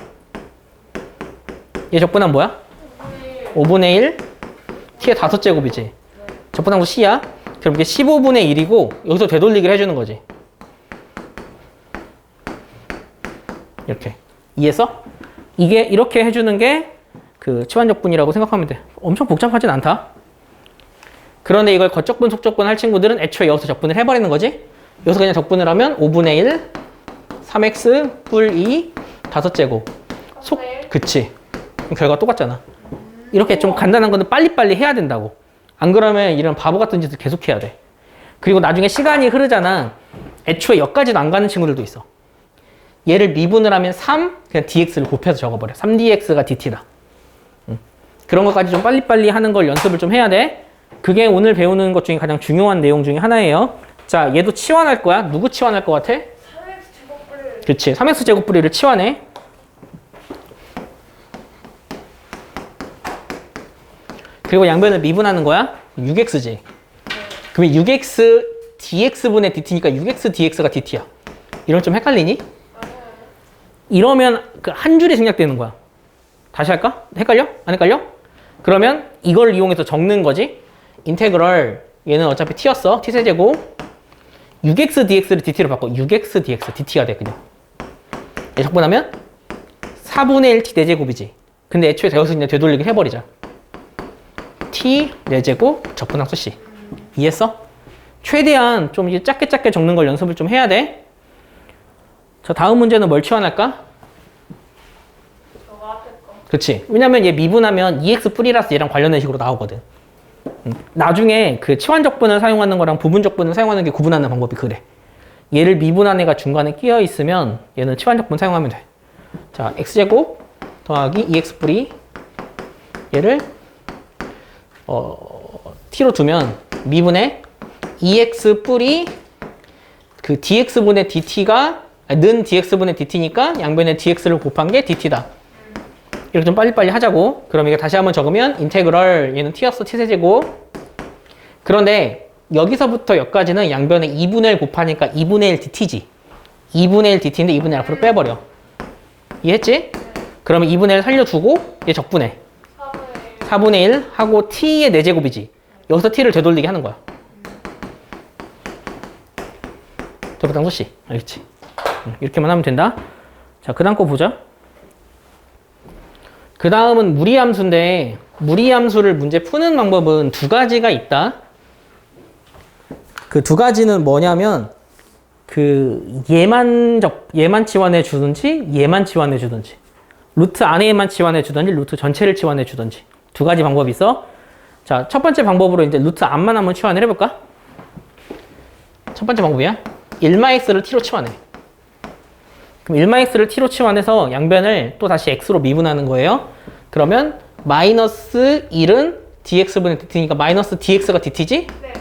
얘 적분하면 뭐야? 5분의 1 t의 5제곱이지. 적분한 거 c야. 그럼 이게 15분의 1이고 여기서 되돌리기를 해주는 거지. 이렇게. 이해했어? 이게 이렇게 해주는 게 그 치환적분이라고 생각하면 돼. 엄청 복잡하진 않다. 그런데 이걸 겉적분, 속적분 할 친구들은 애초에 여기서 적분을 해버리는 거지. 여기서 그냥 적분을 하면 5분의 1 3x 뿔 2 5제곱 그치. 결과가 똑같잖아. 이렇게 좀 간단한 거는 빨리빨리 해야 된다고. 안 그러면 이런 바보 같은 짓을 계속 해야 돼. 그리고 나중에 시간이 흐르잖아. 애초에 여기까지도 안 가는 친구들도 있어. 얘를 미분을 하면 3, 그냥 dx를 곱해서 적어버려. 3dx가 dt다. 그런 것까지 좀 빨리빨리 하는 걸 연습을 좀 해야 돼. 그게 오늘 배우는 것 중에 가장 중요한 내용 중에 하나예요. 자, 얘도 치환할 거야. 누구 치환할 것 같아? 3x 제곱을 그치. 3x 제곱부리를 치환해. 그리고 양변을 미분하는 거야. 6x지. 그러면 6x dx분의 dt니까 6x dx가 dt야. 이러면 좀 헷갈리니? 이러면 그 한 줄이 생략되는 거야. 다시 할까? 헷갈려? 안 헷갈려? 그러면 이걸 이용해서 적는 거지. 인테그럴 얘는 어차피 t였어. t세제곱 6x dx를 dt로 바꿔. 6x dx dt가 돼 그냥. 얘 적분하면 4분의 1 t 4제곱이지. 근데 애초에 여기서 그냥 되돌리기 해버리자. t 4제곱 적분함수 c. 이해했어? 최대한 좀 이제 작게 적는 걸 연습을 좀 해야 돼. 자, 다음 문제는 뭘 치환할까? 저거 앞에 거. 그렇지. 왜냐면 얘 미분하면 2x 뿌리라서 얘랑 관련된 식으로 나오거든. 나중에 그 치환 적분을 사용하는 거랑 부분 적분을 사용하는 게 구분하는 방법이 그래. 얘를 미분한 애가 중간에 끼어 있으면 얘는 치환 적분 사용하면 돼. 자, x제곱 더하기 2x 뿌리 얘를 t로 두면 미분에 2x 뿌리 그 dx분의 dt가 는 dx분의 dt니까 양변에 dx를 곱한 게 dt다. 이렇게 좀 빨리빨리 하자고. 그럼 이거 다시 한번 적으면 인테그럴 얘는 t였어. t세제곱. 그런데 여기서부터 여기까지는 양변에 2분의 1 곱하니까 2분의 1 dt지. 2분의 1 dt인데 2분의 1 앞으로 빼버려. 이해했지? 그러면 2분의 1 살려두고 얘 적분해. 4분의 1 하고 t의 4제곱이지. 여기서 t를 되돌리게 하는 거야. 더블당소 C. 알겠지? 이렇게만 하면 된다. 자, 그 다음 거 보자. 그 다음은 무리함수인데 무리함수를 문제 푸는 방법은 두 가지가 있다. 그 두 가지는 뭐냐면 그 얘만 치환해 주든지 얘만 치환해 주든지 루트 안에만 치환해 주든지 루트 전체를 치환해 주든지 두 가지 방법이 있어. 자, 첫 번째 방법으로 이제 루트 안만 한번 치환을 해볼까? 첫 번째 방법이야. 1마x를 t로 치환해. 그럼 1마x를 t로 치환해서 양변을 또 다시 x로 미분하는 거예요. 그러면 마이너스 1은 dx분의 dt니까 마이너스 dx가 dt지? 네.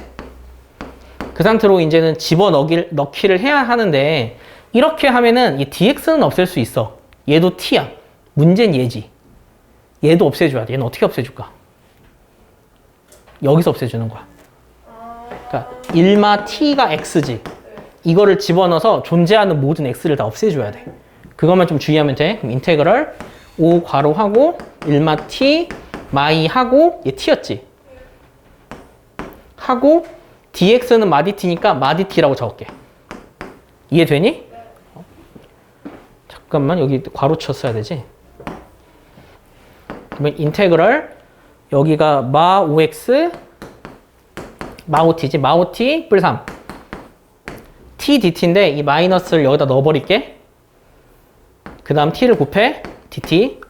그 상태로 이제는 집어넣기를 해야 하는데 이렇게 하면은 이 dx는 없앨 수 있어. 얘도 t야. 문제는 얘지. 얘도 없애줘야 돼. 얘는 어떻게 없애줄까? 여기서 없애주는 거야. 그러니까 1마 t가 x지. 이거를 집어넣어서 존재하는 모든 x를 다 없애줘야 돼. 그것만 좀 주의하면 돼. 그럼 인테그럴 5 괄호하고 1마 t 마이 하고 얘 t였지. 하고 dx는 마디 t니까 마디 t라고 적을게. 이해되니? 잠깐만 여기 괄호 쳤어야 되지. 그러면 인테그럴 여기가 마 5x 마 5t지. 마 5t 뿔 3 t dt인데 이 마이너스를 여기다 넣어버릴게. 그 다음 t를 곱해 dt.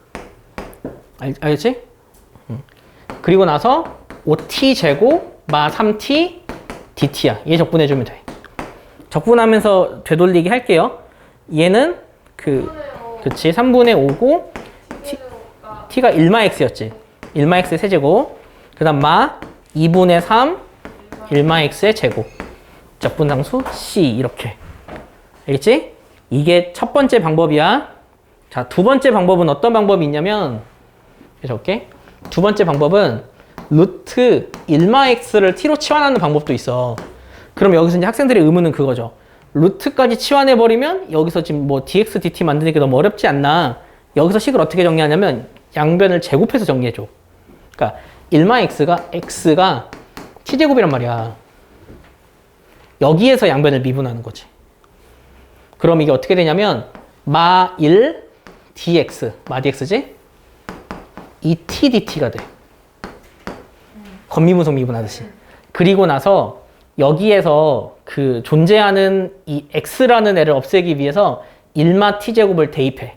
알겠지? 그리고 나서 5t 제곱 마 3t dt야. 얘 적분해주면 돼. 적분하면서 되돌리기 할게요. 얘는 그치 3분의 5고 t가 1마 x였지. 1마 x의 세제곱. 그 다음 마 2분의 3 1마 x의 제곱. 적분상수 C 이렇게. 알겠지? 이게 첫 번째 방법이야. 자, 두 번째 방법은 어떤 방법이 있냐면 적을게. 두 번째 방법은 루트 1마 x를 t로 치환하는 방법도 있어. 그럼 여기서 이제 학생들의 의문은 그거죠. 루트까지 치환해버리면 여기서 지금 뭐 dx, dt 만드는 게 너무 어렵지 않나. 여기서 식을 어떻게 정리하냐면 양변을 제곱해서 정리해줘. 그러니까 1마 x가 t제곱이란 말이야. 여기에서 양변을 미분하는 거지. 그럼 이게 어떻게 되냐면 마 1 dx, 마 dx지? 이 t dt가 돼. 건미분속 미분하듯이. 그리고 나서 여기에서 그 존재하는 이 x라는 애를 없애기 위해서 1마 t제곱을 대입해.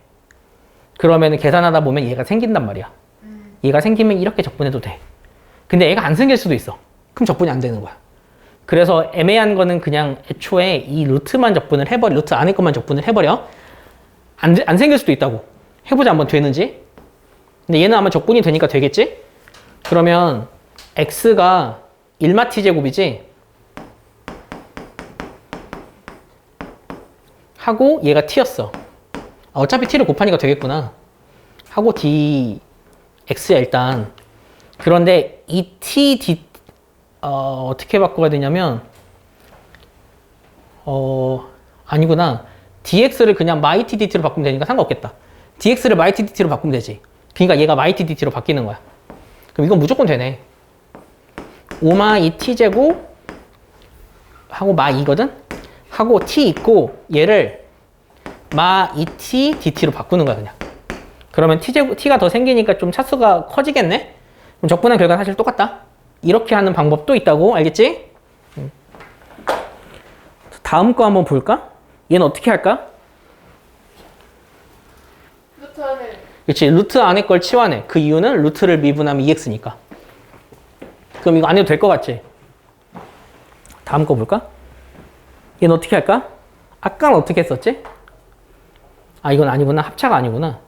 그러면 계산하다 보면 얘가 생긴단 말이야. 얘가 생기면 이렇게 적분해도 돼. 근데 얘가 안 생길 수도 있어. 그럼 적분이 안 되는 거야. 그래서 애매한 거는 그냥 애초에 이 루트만 적분을 해버려. 루트 안에 것만 적분을 해버려. 안 생길 수도 있다고. 해보자 한번 되는지. 근데 얘는 아마 적분이 되니까 되겠지? 그러면 x가 1마 t제곱이지? 하고 얘가 t였어. 어차피 t를 곱하니까 되겠구나. 하고 dx야 일단. 그런데 이 어떻게 바꿔야 되냐면 아니구나. dx를 그냥 마이티 dt로 바꾸면 되니까 상관없겠다. dx를 마이티 dt로 바꾸면 되지. 그러니까 얘가 마이티 dt로 바뀌는 거야. 그럼 이건 무조건 되네. 5마 2t제곱 하고 마 2거든? 하고 t 있고 얘를 마 2t dt로 바꾸는 거야 그냥. 그러면 t가 더 생기니까 좀 차수가 커지겠네? 그럼 적분한 결과는 사실 똑같다. 이렇게 하는 방법도 있다고. 알겠지? 다음 거 한번 볼까? 얘는 어떻게 할까? 루트 안에 그렇지. 루트 안에 걸 치환해. 그 이유는 루트를 미분하면 2x니까. 그럼 이거 안 해도 될 것 같지? 다음 거 볼까? 얘는 어떻게 할까? 아까는 어떻게 했었지? 아, 이건 아니구나. 합차가 아니구나.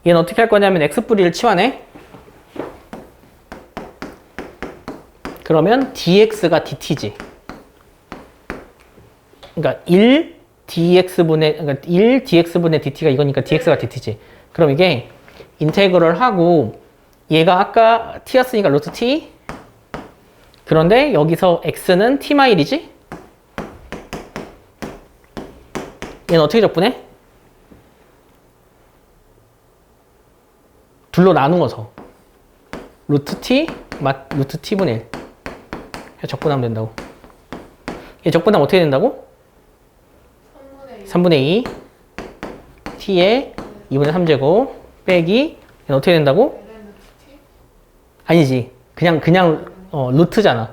얘는 어떻게 할 거냐면 x뿌리를 치환해. 그러면 dx가 dt지. 그러니까 1 dx분의 dt가 이거니까 dx가 dt지. 그럼 이게 인테그럴 하고 얘가 아까 t였으니까 루트 t. 그런데 여기서 x는 t 마일이지? 얘는 어떻게 적분해? 둘로 나누어서 루트 t 루트 t분의 1 해서 적분하면 된다고. 얘 적분하면 어떻게 된다고? 3분의 2 t의 2분의 3제곱 빼기 얘는 어떻게 된다고? 아니지. 그냥 루트잖아.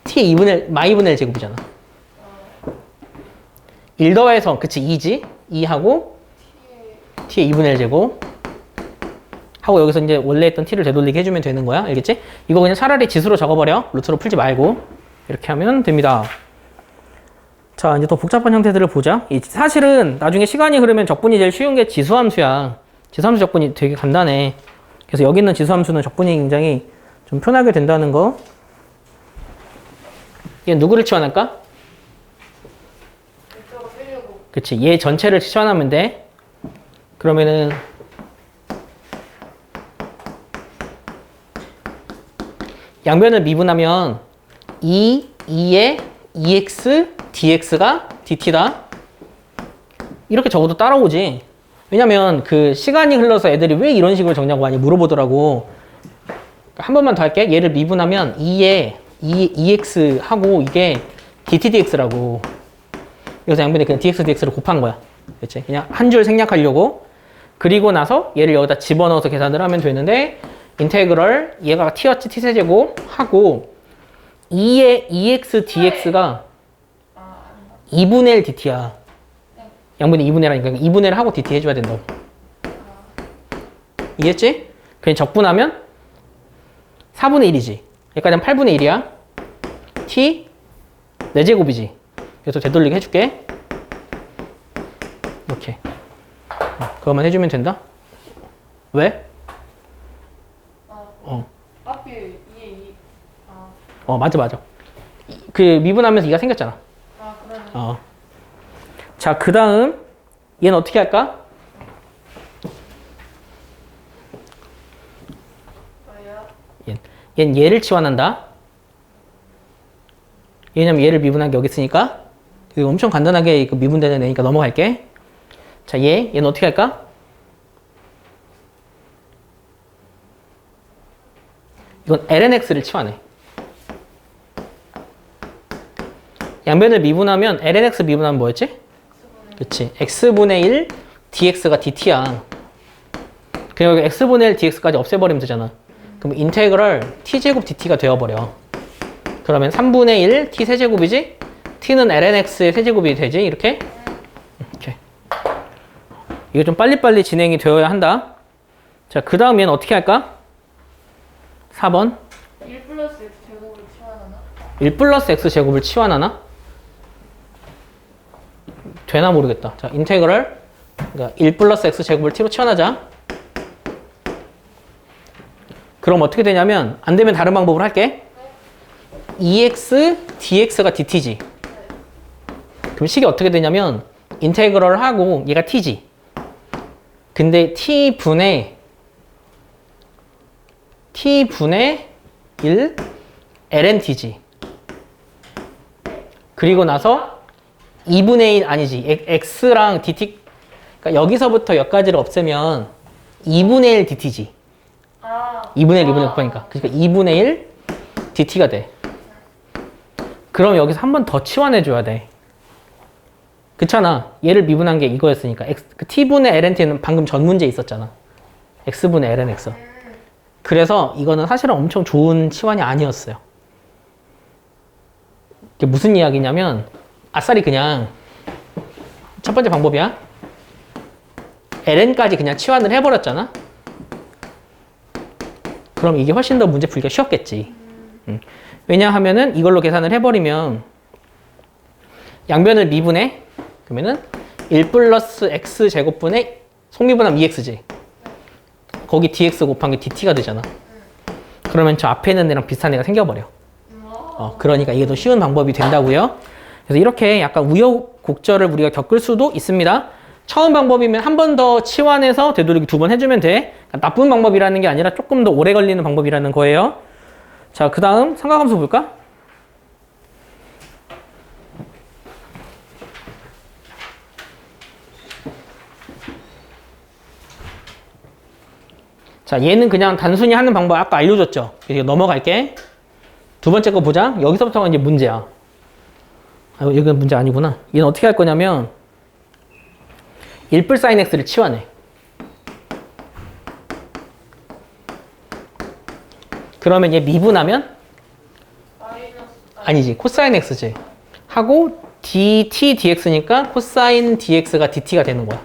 t의 2분의 1 제곱이잖아. 1 더해서 그치 2지. 2하고 t의 2분의 1 제곱 하고 여기서 이제 원래 했던 t를 되돌리게 해주면 되는 거야. 알겠지? 이거 그냥 차라리 지수로 적어버려. 루트로 풀지 말고. 이렇게 하면 됩니다. 자, 이제 더 복잡한 형태들을 보자. 사실은 나중에 시간이 흐르면 적분이 제일 쉬운 게 지수함수야. 지수함수 적분이 되게 간단해. 그래서 여기 있는 지수함수는 적분이 굉장히 좀 편하게 된다는 거. 얘 누구를 치환할까? 그치. 얘 전체를 치환하면 돼. 그러면은 양변을 미분하면 2에 2x dx가 dt다. 이렇게 적어도 따라오지. 왜냐면 그 시간이 흘러서 애들이 왜 이런 식으로 적냐고 많이 물어보더라고. 한 번만 더 할게. 얘를 미분하면 2에 2x 하고 이게 dt dx라고. 여기서 양변에 그냥 dx dx를 곱한 거야. 그치? 그냥 한 줄 생략하려고. 그리고 나서 얘를 여기다 집어넣어서 계산을 하면 되는데 인테그럴 얘가 t였지 t세제곱 하고 2의 2x dx가 2분의 1 dt야. 양분이 2분의 1하니까 2분의 1 하고 dt 해줘야 된다고. 이해했지? 그냥 적분하면 4분의 1이지. 여기까지는 8분의 1이야. t 4제곱이지. 그래서 되돌리게 해줄게. 이렇게. 그것만 해주면 된다. 왜? 앞에 2에 2. 맞아. 그 미분하면서 2가 생겼잖아. 그러네. 자, 그 다음 얘는 어떻게 할까? 뭐야? 얘는 얘를 치환한다. 왜냐면 얘를 미분한 게 여기 있으니까. 이거 엄청 간단하게 이거 미분되는 애니까 넘어갈게. 자, 얘는 어떻게 할까? 이건 lnx를 치환해. 양변을 미분하면 lnx 미분하면 뭐였지? 그치. x분의 1 dx가 dt야. 그리고 여기 x분의 1 dx까지 없애버리면 되잖아. 그럼 인테그럴 t제곱 dt가 되어버려. 그러면 3분의 1 t 세제곱이지? t는 lnx의 세제곱이 되지? 이렇게? 이렇게. 이거 좀 빨리빨리 진행이 되어야 한다. 자, 그 다음 얘는 어떻게 할까? 4번. 1 플러스 x 제곱을 치환하나? 1 플러스 x 제곱을 치환하나? 되나 모르겠다. 자, 인테그럴 그러니까 1 플러스 x제곱을 t로 치환하자. 그럼 어떻게 되냐면 안 되면 다른 방법으로 할게. 2x dx가 dt지. 그럼 식이 어떻게 되냐면 인테그럴 하고 얘가 t지. 근데 t분의 1 lnt지. 그리고 나서 2분의 1 아니지. x랑 dt. 그러니까 여기서부터 여기까지를 없애면 2분의 1 dt지. 2분의 1, 2분의 9니까. 그러니까 2분의 1 dt가 돼. 그럼 여기서 한 번 더 치환해줘야 돼. 그렇잖아. 얘를 미분한 게 이거였으니까. 그 t분의 lnt는 방금 전 문제에 있었잖아. x분의 lnx. 그래서 이거는 사실은 엄청 좋은 치환이 아니었어요. 이게 무슨 이야기냐면 아싸리 그냥 첫 번째 방법이야. ln까지 그냥 치환을 해버렸잖아. 그럼 이게 훨씬 더 문제 풀기가 쉬웠겠지. 왜냐하면은 이걸로 계산을 해버리면 양변을 미분해. 그러면은 1 플러스 x 제곱분의 속미분하면 2x지. 거기 dx 곱한 게 dt가 되잖아. 그러면 저 앞에 있는 애랑 비슷한 애가 생겨버려. 그러니까 이게 더 쉬운 방법이 된다고요. 그래서 이렇게 약간 우여곡절을 우리가 겪을 수도 있습니다. 처음 방법이면 한 번 더 치환해서 되돌리기 2번 해주면 돼. 그러니까 나쁜 방법이라는 게 아니라 조금 더 오래 걸리는 방법이라는 거예요. 자, 그 다음 삼각함수 볼까? 자, 얘는 그냥 단순히 하는 방법 아까 알려줬죠? 이제 넘어갈게. 두 번째 거 보자. 여기서부터가 이제 문제야. 여기는 문제 아니구나. 얘는 어떻게 할 거냐면 1불 sin x를 치환해. 그러면 얘 미분하면? 아니지. 코사인 x지. 하고 dt dx니까 코사인 dx가 dt가 되는 거야.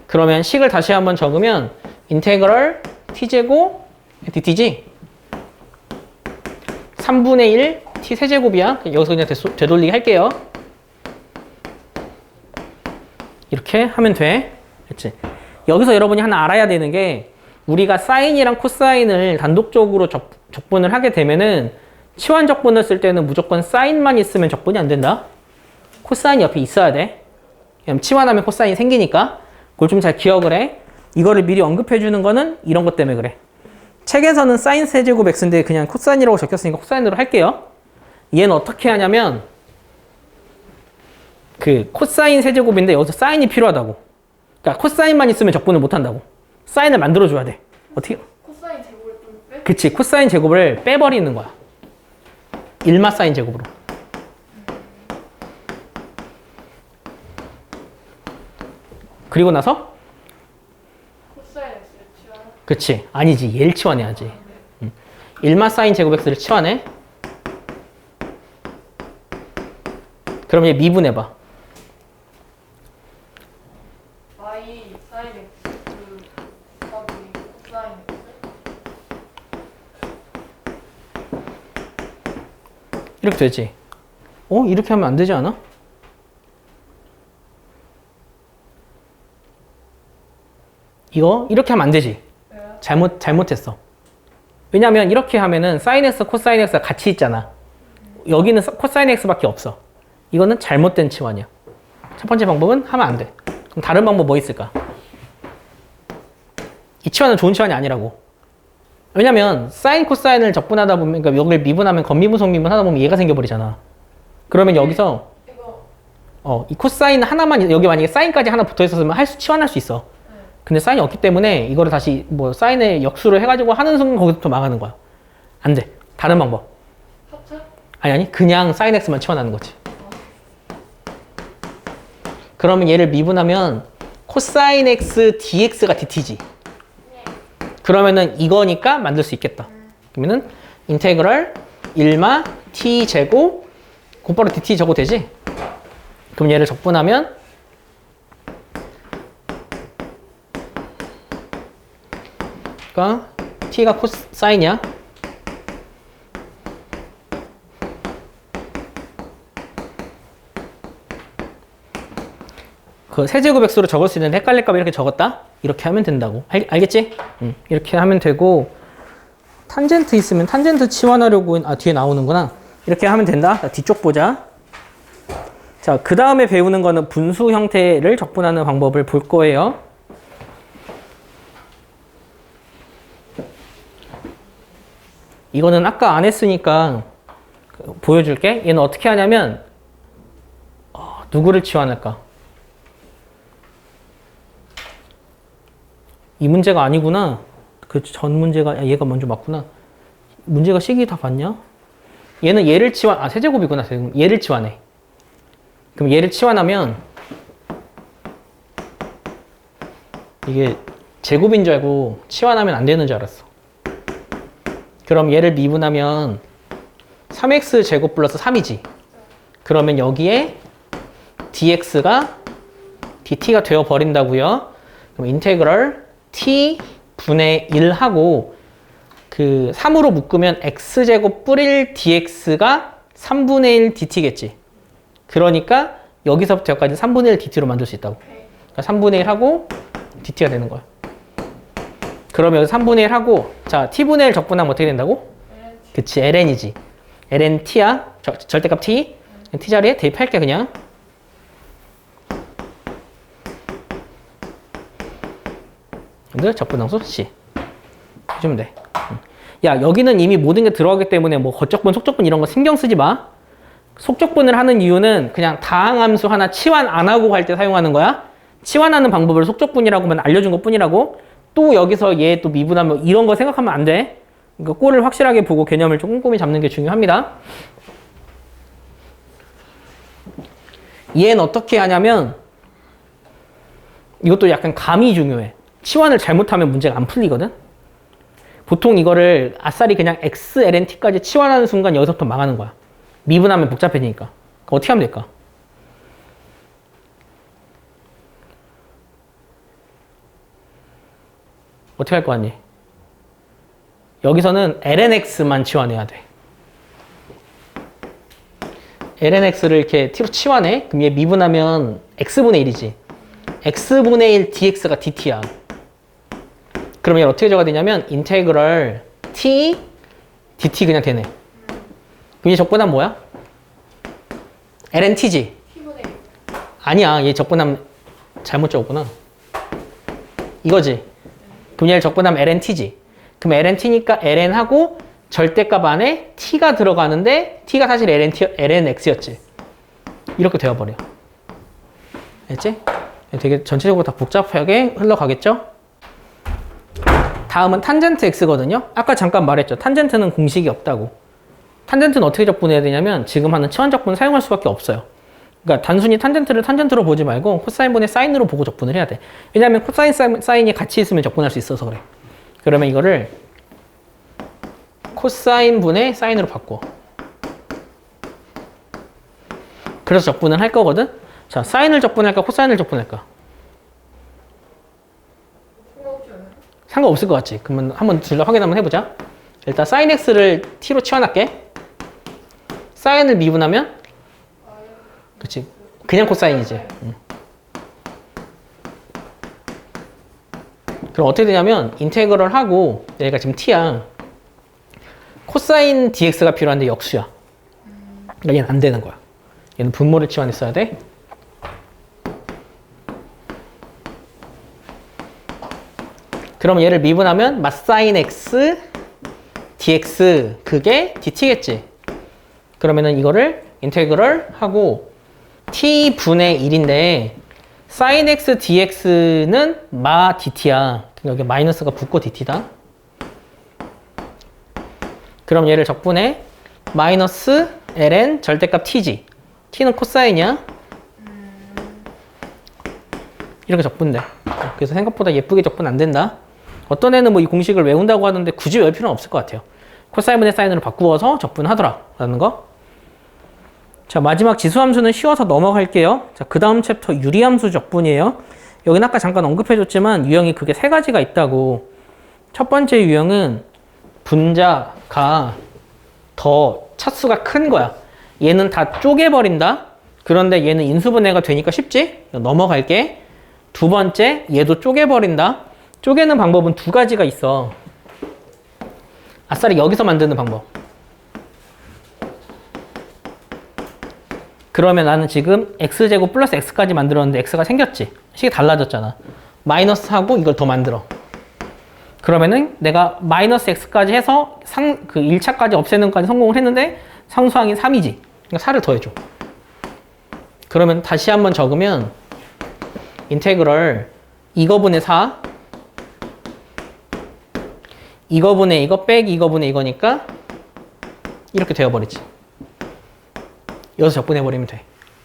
그러면 식을 다시 한번 적으면 인테그럴 t제곱 dt지? 3분의 1 t 세제곱이야. 여기서 그냥 되돌리기 할게요. 이렇게 하면 돼. 그치? 여기서 여러분이 하나 알아야 되는 게 우리가 사인이랑 코사인을 단독적으로 적분을 하게 되면은 치환 적분을 쓸 때는 무조건 사인만 있으면 적분이 안 된다. 코사인이 옆에 있어야 돼. 그럼 치환하면 코사인이 생기니까 그걸 좀 잘 기억을 해. 이거를 미리 언급해 주는 거는 이런 것 때문에 그래. 책에서는 사인 세제곱 x인데 그냥 코사인이라고 적혔으니까 코사인으로 할게요. 얘는 어떻게 하냐면 그 코사인 세제곱인데 여기서 사인이 필요하다고. 그러니까 코사인만 있으면 적분을 못 한다고. 사인을 만들어 줘야 돼. 어떻게? 코사인 제곱을 좀 빼? 그치. 코사인 제곱을 빼버리는 거야. 1마 사인 제곱으로. 그리고 나서 코사인 x를 치환. 그치. 아니지. 얘를 치환해야지. 1마 사인 제곱 x를 치환해. 그럼 얘 미분해봐. y 사인 x 곱하기 코사인 x. 이렇게 되지. 이렇게 하면 안 되지 않아? 이거 이렇게 하면 안 되지. 왜요? 잘못했어. 왜냐면 이렇게 하면은 사인 x, 코사인 x가 같이 있잖아. 여기는 코사인 x밖에 없어. 이거는 잘못된 치환이야. 첫 번째 방법은 하면 안 돼. 그럼 다른 방법 뭐 있을까? 이 치환은 좋은 치환이 아니라고. 왜냐면 사인, 코사인을 적분하다 보면, 그러니까 여기를 미분하면 건미분, 속미분 하다 보면 얘가 생겨버리잖아. 그러면 여기서 이거 이 코사인 하나만, 여기 만약에 사인까지 하나 붙어 있었으면 치환할 수 있어. 근데 사인이 없기 때문에 이거를 다시 뭐 사인의 역수를 해가지고 하는 순간 거기서부터 망하는 거야. 안 돼. 다른 방법. 합쳐? 아니 그냥 사인 x만 치환하는 거지. 그러면 얘를 미분하면 코사인 x dx가 dt지. 그러면은 이거니까 만들 수 있겠다. 그러면은 인테그럴 1마 t 제곱 곧바로 dt 적어도 되지? 그럼 얘를 적분하면 그러니까 t가 코사인이야. 그 세제곱 x로 적을 수 있는데 헷갈릴까 봐 이렇게 적었다? 이렇게 하면 된다고. 알겠지? 이렇게 하면 되고, 탄젠트 있으면 탄젠트 치환하려고, 뒤에 나오는구나. 이렇게 하면 된다. 자, 뒤쪽 보자. 자, 그 다음에 배우는 거는 분수 형태를 적분하는 방법을 볼 거예요. 이거는 아까 안 했으니까 보여줄게. 얘는 어떻게 하냐면, 누구를 치환할까? 이 문제가 아니구나. 그 전 문제가, 얘가 먼저 맞구나. 문제가 식이 다 봤냐? 얘는 얘를 세제곱이구나. 세제곱. 얘를 치환해. 그럼 얘를 치환하면, 이게 제곱인 줄 알고 치환하면 안 되는 줄 알았어. 그럼 얘를 미분하면 3x 제곱 플러스 3이지. 그러면 여기에 dx가 dt가 되어버린다고요. 그럼 인테그럴 t 분의 1하고 그 3으로 묶으면 x제곱 뿌릴 dx가 3분의 1 dt겠지. 그러니까 여기서부터 여기까지 3분의 1 dt로 만들 수 있다고. 그러니까 3분의 1 하고 dt가 되는 거야. 그러면 여기 3분의 1 하고, 자, t분의 1 적분하면 어떻게 된다고? 그치, ln이지. ln t야. 절대값 t. t 자리에 대입할게, 그냥. 근데 적분함수 c. 해주면 돼. 야, 여기는 이미 모든 게 들어가기 때문에 뭐 겉적분, 속적분 이런 거 신경 쓰지 마. 속적분을 하는 이유는 그냥 다항함수 하나 치환 안 하고 갈 때 사용하는 거야. 치환하는 방법을 속적분이라고만 알려준 것 뿐이라고. 또 여기서 얘 또 미분하면 이런 거 생각하면 안 돼. 그러니까 꼴을 확실하게 보고 개념을 좀 꼼꼼히 잡는 게 중요합니다. 얘는 어떻게 하냐면 이것도 약간 감이 중요해. 치환을 잘못하면 문제가 안 풀리거든. 보통 이거를 아싸리 그냥 x, ln, t까지 치환하는 순간 여기서부터 망하는 거야. 미분하면 복잡해지니까. 어떻게 하면 될까? 어떻게 할 거 같니? 여기서는 lnx만 치환해야 돼. lnx를 이렇게 t로 치환해. 그럼 얘 미분하면 x분의 1이지. x분의 1 dx가 dt야. 그럼 얘 어떻게 적어야 되냐면 인테그럴 t dt 그냥 되네. 그럼 얘 적분하면 뭐야? lnt지? 아니야. 얘 적분하면 잘못 적었구나. 이거지. 그럼 얘를 적분하면 lnt지. 그럼 lnt니까 ln하고 절대값 안에 t가 들어가는데 t가 사실 lnx였지. 이렇게 되어버려. 알겠지? 되게 전체적으로 다 복잡하게 흘러가겠죠? 다음은 탄젠트 x거든요. 아까 잠깐 말했죠. 탄젠트는 공식이 없다고. 탄젠트는 어떻게 적분해야 되냐면 지금 하는 치환 적분을 사용할 수밖에 없어요. 그러니까 단순히 탄젠트를 탄젠트로 보지 말고 코사인분의 사인으로 보고 적분을 해야 돼. 왜냐하면 코사인 사인이 같이 있으면 적분할 수 있어서 그래. 그러면 이거를 코사인분의 사인으로 바꿔. 그래서 적분을 할 거거든. 자, 사인을 적분할까 코사인을 적분할까? 상관없을 것 같지? 그러면 한번 둘 다 확인 한번 해보자. 일단 사인 x를 t로 치환할게. 사인을 미분하면 그치? 그냥 코사인이지. 그럼 어떻게 되냐면 인테그럴 하고 얘가 지금 t야. 코사인 dx가 필요한데 역수야. 그러니까 얘는 안 되는 거야. 얘는 분모를 치환했어야 돼. 그럼 얘를 미분하면 마사인 x dx 그게 dt겠지. 그러면은 이거를 인테그럴 하고 t분의 1인데 sin x dx는 마 dt야. 여기 마이너스가 붙고 dt다. 그럼 얘를 적분해. 마이너스 ln 절대값 t지. t는 코사인이야. 이렇게 적분돼. 그래서 생각보다 예쁘게 적분 안 된다. 어떤 애는 뭐 이 공식을 외운다고 하는데 굳이 외울 필요는 없을 것 같아요. 코사인분의 사인으로 바꾸어서 적분하더라 라는 거. 자, 마지막 지수함수는 쉬워서 넘어갈게요. 자, 그 다음 챕터 유리함수 적분이에요. 여긴 아까 잠깐 언급해줬지만 유형이 그게 세 가지가 있다고. 첫 번째 유형은 분자가 더 차수가 큰 거야. 얘는 다 쪼개버린다. 그런데 얘는 인수분해가 되니까 쉽지? 넘어갈게. 두 번째, 얘도 쪼개버린다. 쪼개는 방법은 두 가지가 있어. 아싸리 여기서 만드는 방법. 그러면 나는 지금 x제곱 플러스 x까지 만들었는데 x가 생겼지? 식이 달라졌잖아. 마이너스 하고 이걸 더 만들어. 그러면은 내가 마이너스 x까지 해서 그 1차까지 없애는 것까지 성공을 했는데 상수항이 3이지. 그러니까 4를 더해줘. 그러면 다시 한번 적으면 인테그럴 이거분의 4 이거분의 이거 빼기 이거분의 이거니까 이렇게 되어버리지. 여기서 적분해버리면 돼.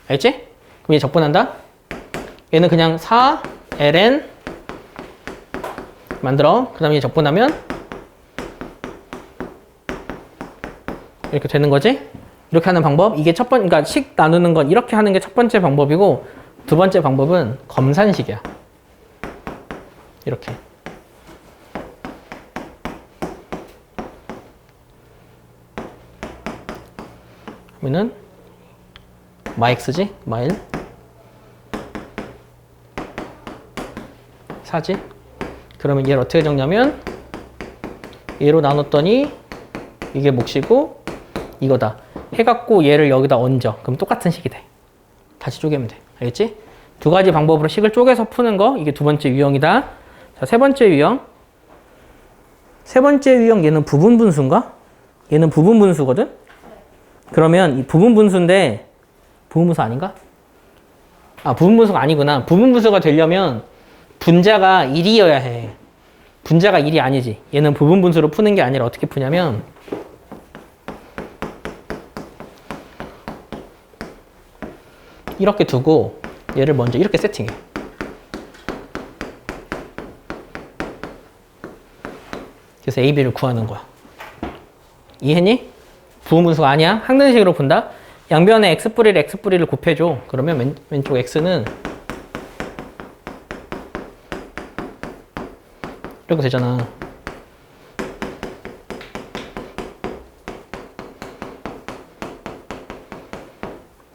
알지? 그럼 얘 적분한다? 얘는 그냥 4 ln 만들어. 그 다음에 얘 적분하면 이렇게 되는 거지? 이렇게 하는 방법. 이게 그러니까 식 나누는 건 이렇게 하는 게 첫 번째 방법이고, 두 번째 방법은 검산식이야. 이렇게. 그러면은 마x지? 마일 4지? 그러면 얘를 어떻게 적냐면 얘로 나눴더니 이게 몫이고 이거다. 해갖고 얘를 여기다 얹어. 그럼 똑같은 식이 돼. 다시 쪼개면 돼. 알겠지? 두 가지 방법으로 식을 쪼개서 푸는 거. 이게 두 번째 유형이다. 자, 세 번째 유형. 세 번째 유형 얘는 부분 분수인가? 얘는 부분 분수거든? 그러면 이 부분 분수인데 부분 분수 아닌가? 아, 부분 분수가 아니구나. 부분 분수가 되려면 분자가 1이어야 해. 분자가 1이 아니지. 얘는 부분 분수로 푸는 게 아니라 어떻게 푸냐면 이렇게 두고 얘를 먼저 이렇게 세팅해. 그래서 A, B를 구하는 거야. 이해했니? 부분 분수가 아니야. 항등식으로 푼다. 양변에 x뿌리를 곱해줘. 그러면 왼쪽 x는 이렇게 되잖아.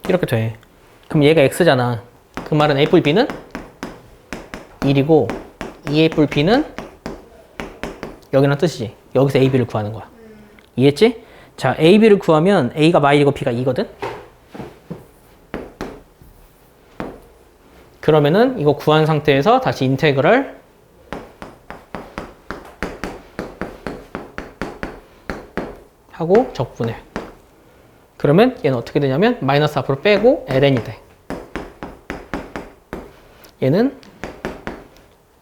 이렇게 돼. 그럼 얘가 x잖아. 그 말은 a 뿔 b는 1이고 2a 뿔 b는 여기는 뜻이지. 여기서 a, b를 구하는 거야. 이해했지? 자, a, b를 구하면 a가 마일이고 b가 2거든? 그러면은 이거 구한 상태에서 다시 인테그럴 하고 적분해. 그러면 얘는 어떻게 되냐면 마이너스 앞으로 빼고 ln이 돼. 얘는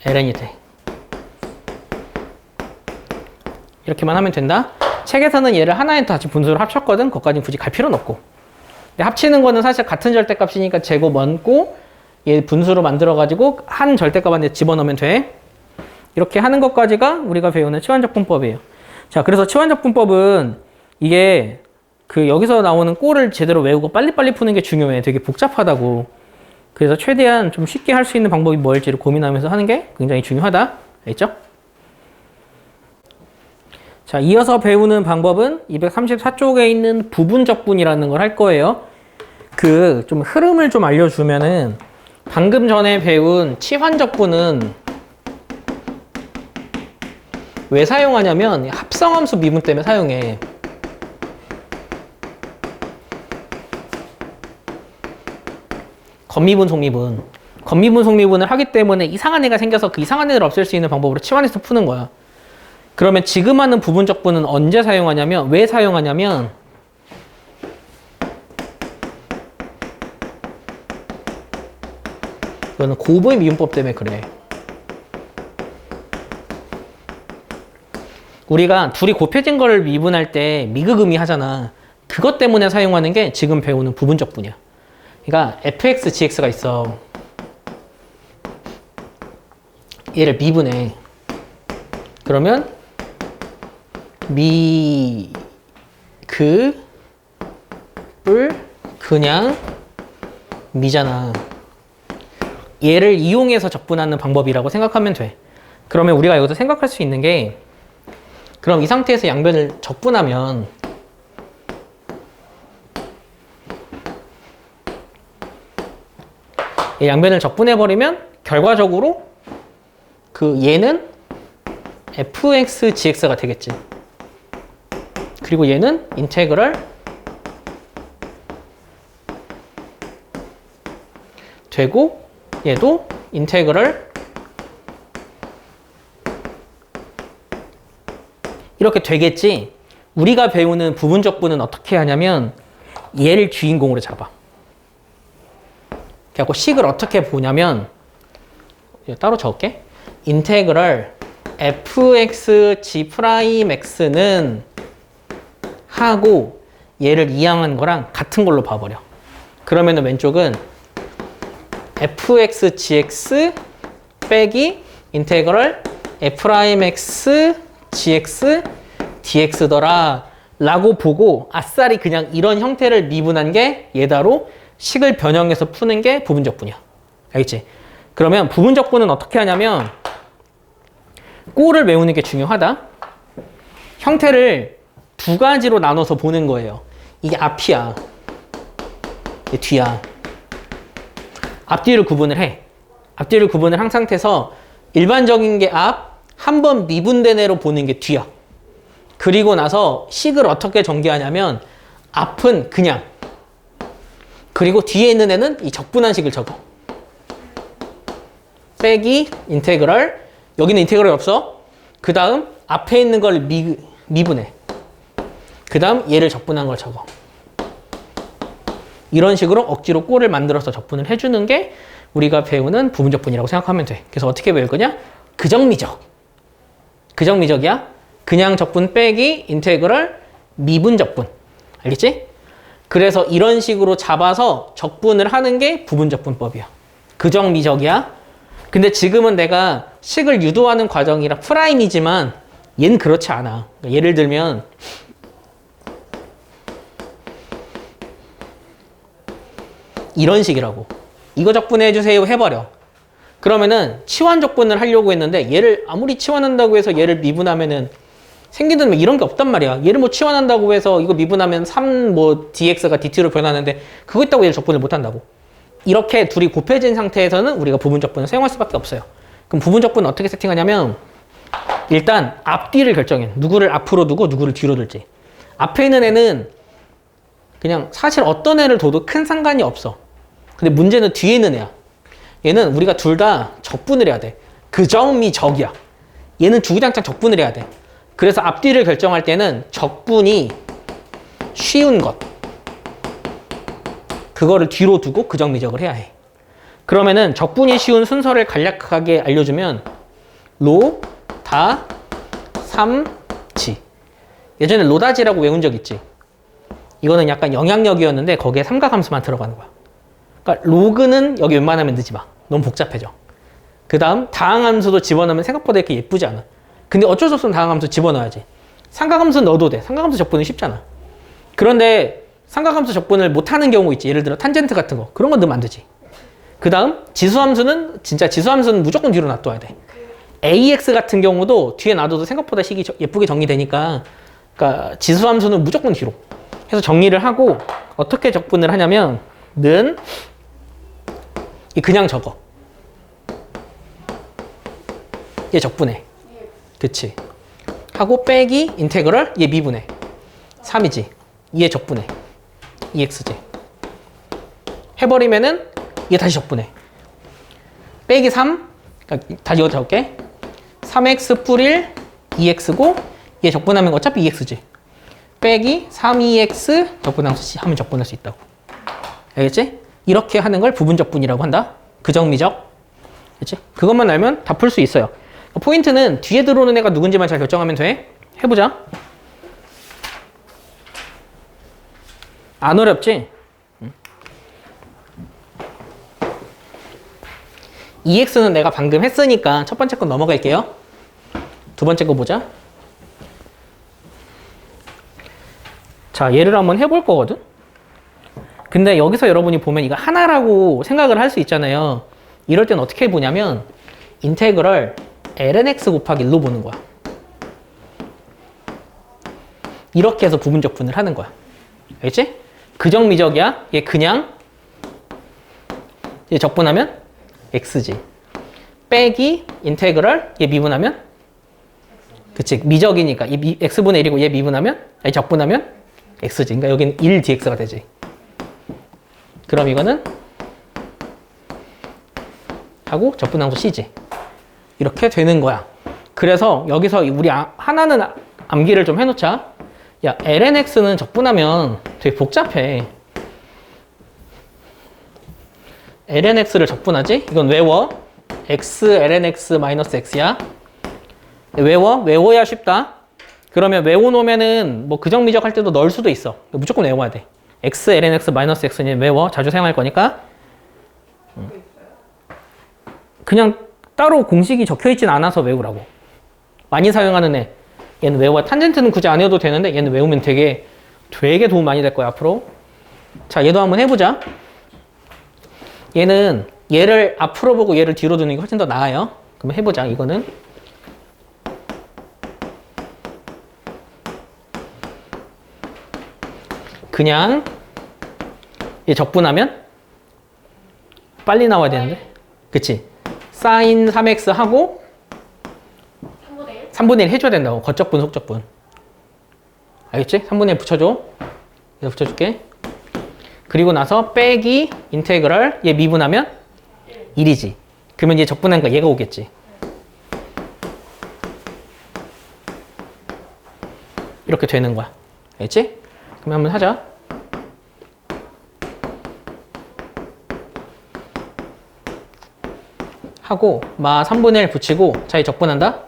ln이 돼. 이렇게만 하면 된다. 책에서는 얘를 하나에 다시 분수를 합쳤거든. 그것까지는 굳이 갈 필요는 없고. 근데 합치는 거는 사실 같은 절대값이니까 제곱 얹고 얘 분수로 만들어가지고 한 절대값한테 집어넣으면 돼. 이렇게 하는 것까지가 우리가 배우는 치환적분법이에요. 자, 그래서 치환적분법은 이게 그 여기서 나오는 꼴을 제대로 외우고 빨리빨리 푸는 게 중요해. 되게 복잡하다고. 그래서 최대한 좀 쉽게 할 수 있는 방법이 뭘지를 고민하면서 하는 게 굉장히 중요하다. 알겠죠? 자, 이어서 배우는 방법은 234쪽에 있는 부분적분이라는 걸 할 거예요. 그 좀 흐름을 좀 알려주면은 방금 전에 배운 치환적분은 왜 사용하냐면 합성함수 미분 때문에 사용해. 건미분, 속미분. 건미분, 속미분을 하기 때문에 이상한 애가 생겨서 그 이상한 애를 없앨 수 있는 방법으로 치환해서 푸는 거야. 그러면 지금 하는 부분적분은 언제 사용하냐면, 왜 사용하냐면 이거는 곱의 미분법 때문에 그래. 우리가 둘이 곱해진 거를 미분할 때 미극음이 하잖아. 그것 때문에 사용하는 게 지금 배우는 부분적분이야. 그러니까 fx, gx가 있어. 얘를 미분해. 그러면 을 그냥 미잖아. 얘를 이용해서 적분하는 방법이라고 생각하면 돼. 그러면 우리가 여기서 생각할 수 있는 게 그럼 이 상태에서 양변을 적분하면 양변을 적분해버리면 결과적으로 그 얘는 fx gx가 되겠지. 그리고 얘는 인테그럴 되고 얘도 인테그럴 이렇게 되겠지. 우리가 배우는 부분적분은 어떻게 하냐면 얘를 주인공으로 잡아. 그래갖고 식을 어떻게 보냐면 따로 적을게. 인테그럴 fx g'x는 하고 얘를 이항한 거랑 같은 걸로 봐버려. 그러면은 왼쪽은 fx gx 빼기 인테그럴 f'x gx dx더라 라고 보고 아싸리 그냥 이런 형태를 미분한 게 얘다로 식을 변형해서 푸는 게 부분적분이야. 알겠지? 그러면 부분적분은 어떻게 하냐면 꼴을 외우는 게 중요하다. 형태를 두 가지로 나눠서 보는 거예요. 이게 앞이야. 이게 뒤야. 앞뒤를 구분을 해. 앞뒤를 구분을 한 상태에서 일반적인 게 앞, 한 번 미분된 애로 보는 게 뒤야. 그리고 나서 식을 어떻게 전개하냐면 앞은 그냥 그리고 뒤에 있는 애는 이 적분한 식을 적어. 빼기 인테그럴 여기는 인테그럴이 없어. 그 다음 앞에 있는 걸 미분해. 그 다음 얘를 적분한 걸 적어. 이런 식으로 억지로 꼴을 만들어서 적분을 해주는 게 우리가 배우는 부분적분이라고 생각하면 돼. 그래서 어떻게 배울 거냐? 그정미적. 그정미적이야. 그냥 적분 빼기 인테그럴 미분적분. 알겠지? 그래서 이런 식으로 잡아서 적분을 하는 게 부분적분법이야. 그정미적이야. 근데 지금은 내가 식을 유도하는 과정이라 프라임이지만 얘는 그렇지 않아. 예를 들면 이런 식이라고. 이거 적분해 주세요 해버려. 그러면은 치환 적분을 하려고 했는데 얘를 아무리 치환한다고 해서 얘를 미분하면은 생기는 뭐 이런 게 없단 말이야. 얘를 뭐 치환한다고 해서 이거 미분하면 3 뭐 dx가 dt로 변하는데 그거 있다고 얘를 적분을 못 한다고. 이렇게 둘이 곱해진 상태에서는 우리가 부분적분을 사용할 수밖에 없어요. 그럼 부분적분은 어떻게 세팅하냐면 일단 앞뒤를 결정해. 누구를 앞으로 두고 누구를 뒤로 둘지. 앞에 있는 애는 그냥 사실 어떤 애를 둬도 큰 상관이 없어. 근데 문제는 뒤에 있는 애야. 얘는 우리가 둘 다 적분을 해야 돼. 그정미적이야. 얘는 주구장창 적분을 해야 돼. 그래서 앞뒤를 결정할 때는 적분이 쉬운 것 그거를 뒤로 두고 그정미적을 해야 해. 그러면은 적분이 쉬운 순서를 간략하게 알려주면 로, 다, 삼, 지. 예전에 로다지라고 외운 적 있지? 이거는 약간 영향력이었는데 거기에 삼각함수만 들어가는 거야. 그러니까 로그는 여기 웬만하면 넣지 마. 너무 복잡해져. 그 다음 다항함수도 집어넣으면 생각보다 이렇게 예쁘지 않아. 근데 어쩔 수 없으면 다항함수 집어넣어야지. 삼각함수 넣어도 돼. 삼각함수 적분은 쉽잖아. 그런데 삼각함수 적분을 못하는 경우 있지. 예를 들어 탄젠트 같은 거. 그런 건 넣으면 안 되지. 그 다음 지수함수는 진짜 지수함수는 무조건 뒤로 놔둬야 돼. AX 같은 경우도 뒤에 놔둬도 생각보다 식이 예쁘게 정리되니까 그러니까 지수함수는 무조건 뒤로 해서 정리를 하고 어떻게 적분을 하냐면 는 그냥 적어. 얘 적분해. 그치. 하고 빼기 인테그럴 얘 미분해. 3이지. 얘 적분해. 2x지. 해버리면은 얘 다시 적분해. 빼기 3. 그러니까 다시 이거 적을게. 3x 뿌릴 2x고 얘 적분하면 어차피 2x지. 빼기 3, 2x 적분함수 하면 적분할 수 있다고. 알겠지? 이렇게 하는 걸 부분적분이라고 한다. 그정미적. 알겠지? 그것만 알면 다 풀 수 있어요. 포인트는 뒤에 들어오는 애가 누군지만 잘 결정하면 돼. 해보자. 안 어렵지? 2x는 내가 방금 했으니까 첫 번째 건 넘어갈게요. 두 번째 거 보자. 자, 얘를 한번 해볼 거거든? 근데 여기서 여러분이 보면 이거 하나라고 생각을 할 수 있잖아요. 이럴 땐 어떻게 보냐면 인테그럴 lnx 곱하기 1로 보는 거야. 이렇게 해서 부분적분을 하는 거야. 알겠지? 그정미적이야. 얘 그냥 얘 적분하면 x지. 빼기 인테그럴 얘 미분하면 그치 미적이니까 이 x분의 1이고 얘 미분하면 아니 적분하면 x지. 그러니까 여기는 1dx가 되지. 그럼 이거는 하고 적분함수 c지. 이렇게 되는 거야. 그래서 여기서 우리 하나는 암기를 좀 해놓자. 야, lnx는 적분하면 되게 복잡해. lnx를 적분하지? 이건 외워. x lnx 마이너스 x야. 외워야 쉽다. 그러면 외워놓으면은 뭐 그정미적 할 때도 넣을 수도 있어. 무조건 외워야 돼. x lnx 마이너스 x는 외워. 자주 사용할 거니까. 그냥 따로 공식이 적혀있진 않아서 외우라고. 많이 사용하는 애. 얘는 외워. 탄젠트는 굳이 안 해도 되는데 얘는 외우면 되게 도움 많이 될 거야 앞으로. 자, 얘도 한번 해보자. 얘는 얘를 앞으로 보고 얘를 뒤로 두는 게 훨씬 더 나아요. 그럼 해보자. 이거는 그냥 얘 적분하면 빨리 나와야 되는데. 그치? 사인 3x 하고 3분의 1 해줘야 된다고. 겉적분, 속적분. 알겠지? 3분의 1 붙여줘. 얘 붙여줄게. 그리고 나서 빼기 인테그럴 얘 미분하면 1이지. 그러면 얘 적분하니까 얘가 오겠지. 이렇게 되는 거야. 알겠지? 그럼 한번 하자. 하고 마 3분의 1 붙이고 자, 얘 적분한다?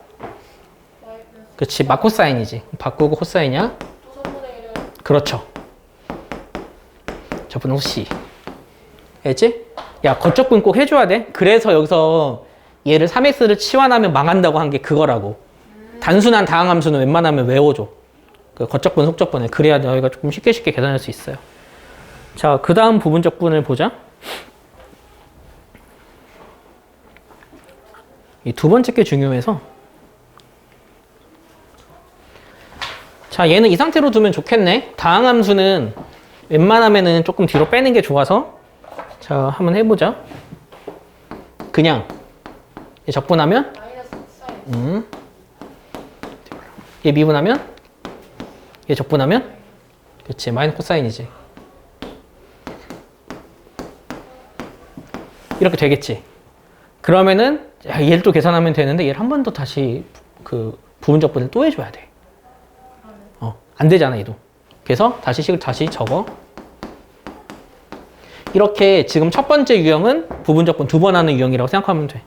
그렇지. 마 코사인이지. 바꾸고 코사인이야? 또 3분의 1은 그렇죠. 적분 C. 알겠지? 야, 겉적분 꼭 해줘야 돼. 그래서 여기서 얘를 3x를 치환하면 망한다고 한 게 그거라고. 단순한 다항함수는 웬만하면 외워줘. 그 겉적분, 속적분을. 그래야 너희가 조금 쉽게 계산할 수 있어요. 자, 그 다음 부분적분을 보자. 이 두 번째 게 중요해서. 자, 얘는 이 상태로 두면 좋겠네. 다항함수는 웬만하면은 조금 뒤로 빼는 게 좋아서. 자, 한번 해보자. 그냥 얘 적분하면 마이너스 사인. 얘 미분하면 얘 적분하면 그렇지. 마이너스 코사인이지. 이렇게 되겠지. 그러면은 얘를 또 계산하면 되는데 얘를 한 번 더 다시 그 부분적분을 또 해줘야 돼. 안 되잖아 얘도. 그래서 다시 식을 다시 적어. 이렇게 지금 첫 번째 유형은 부분적분 2번 하는 유형이라고 생각하면 돼.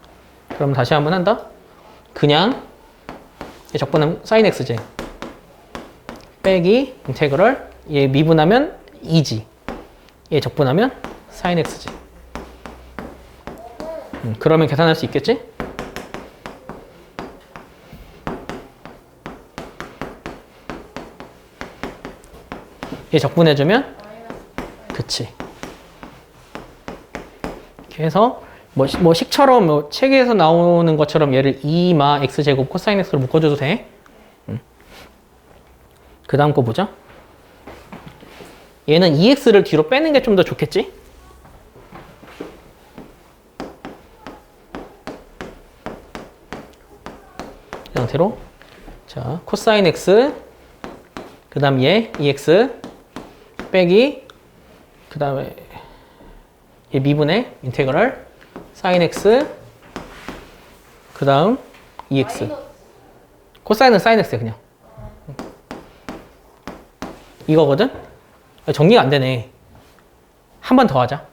그럼 다시 한번 한다. 그냥 얘 적분하면 sin xj 빼기 인테그럴 얘 미분하면 2지. 얘 적분하면 sin xj. 그러면 계산할 수 있겠지? 얘 적분해주면 그치. 이렇게 해서 뭐 식처럼 뭐 책에서 나오는 것처럼 얘를 2마 x제곱 코사인 x로 묶어줘도 돼. 그 다음 거 보자. 얘는 2x를 뒤로 빼는 게 좀 더 좋겠지? 이 상태로 자 코사인 x 그 다음 얘 2x 빼기 그 다음에 얘 미분의 인테그럴 sin x 그 다음 2x 코사인은 sin x야 그냥. 이거거든? 정리가 안 되네. 한 번 더 하자.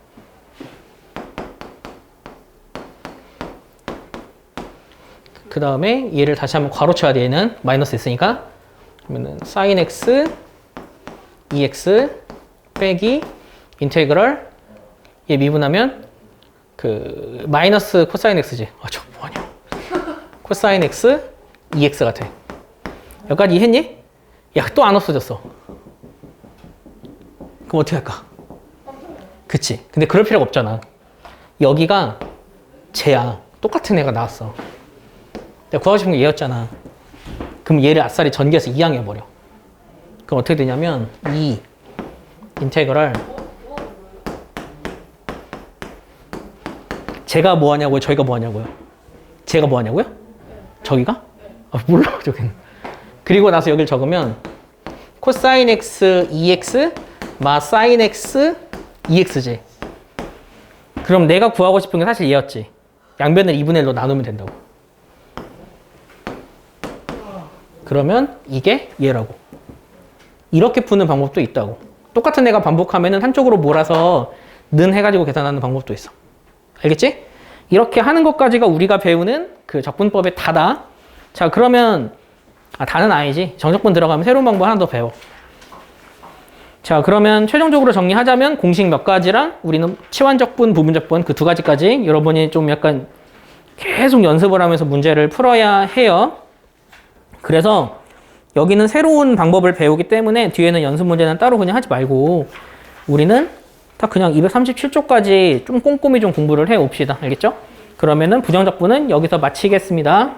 그 다음에 얘를 다시 한번 괄호쳐야 돼. 얘는 마이너스 있으니까. 그러면은 sin x 2x 빼기 인테그럴 얘 미분하면 그 마이너스 코사인 x지. 아, 저 뭐하냐. 코사인 x 2x가 돼. 여기까지 이해했니? 야, 또 안 없어졌어. 그럼 어떻게 할까? 그치. 근데 그럴 필요가 없잖아. 여기가 쟤야. 똑같은 애가 나왔어. 내가 구하고 싶은 게 얘였잖아. 그럼 얘를 아싸리 전개해서 2항 해버려. 그럼 어떻게 되냐면 2 인테그럴 제가 뭐 하냐고요? 저희가 뭐 하냐고요? 제가 뭐 하냐고요? 저기가? 아, 몰라, 저기는. 그리고 나서 여기를 적으면 코사인 x 2x 마 사인 x 2x지. 그럼 내가 구하고 싶은 게 사실 얘였지. 양변을 2분의 1로 나누면 된다고. 그러면 이게 얘라고. 이렇게 푸는 방법도 있다고. 똑같은 애가 반복하면은 한쪽으로 몰아서 는 해가지고 계산하는 방법도 있어. 알겠지? 이렇게 하는 것까지가 우리가 배우는 그 적분법의 다다. 자, 그러면 다는 아니지. 정적분 들어가면 새로운 방법 하나 더 배워. 자, 그러면 최종적으로 정리하자면 공식 몇 가지랑 우리는 치환적분, 부분적분 그 두 가지까지 여러분이 좀 약간 계속 연습을 하면서 문제를 풀어야 해요. 그래서 여기는 새로운 방법을 배우기 때문에 뒤에는 연습 문제는 따로 그냥 하지 말고 우리는 딱 그냥 237쪽까지 좀 꼼꼼히 좀 공부를 해 옵시다. 알겠죠? 그러면은 부정적분은 여기서 마치겠습니다.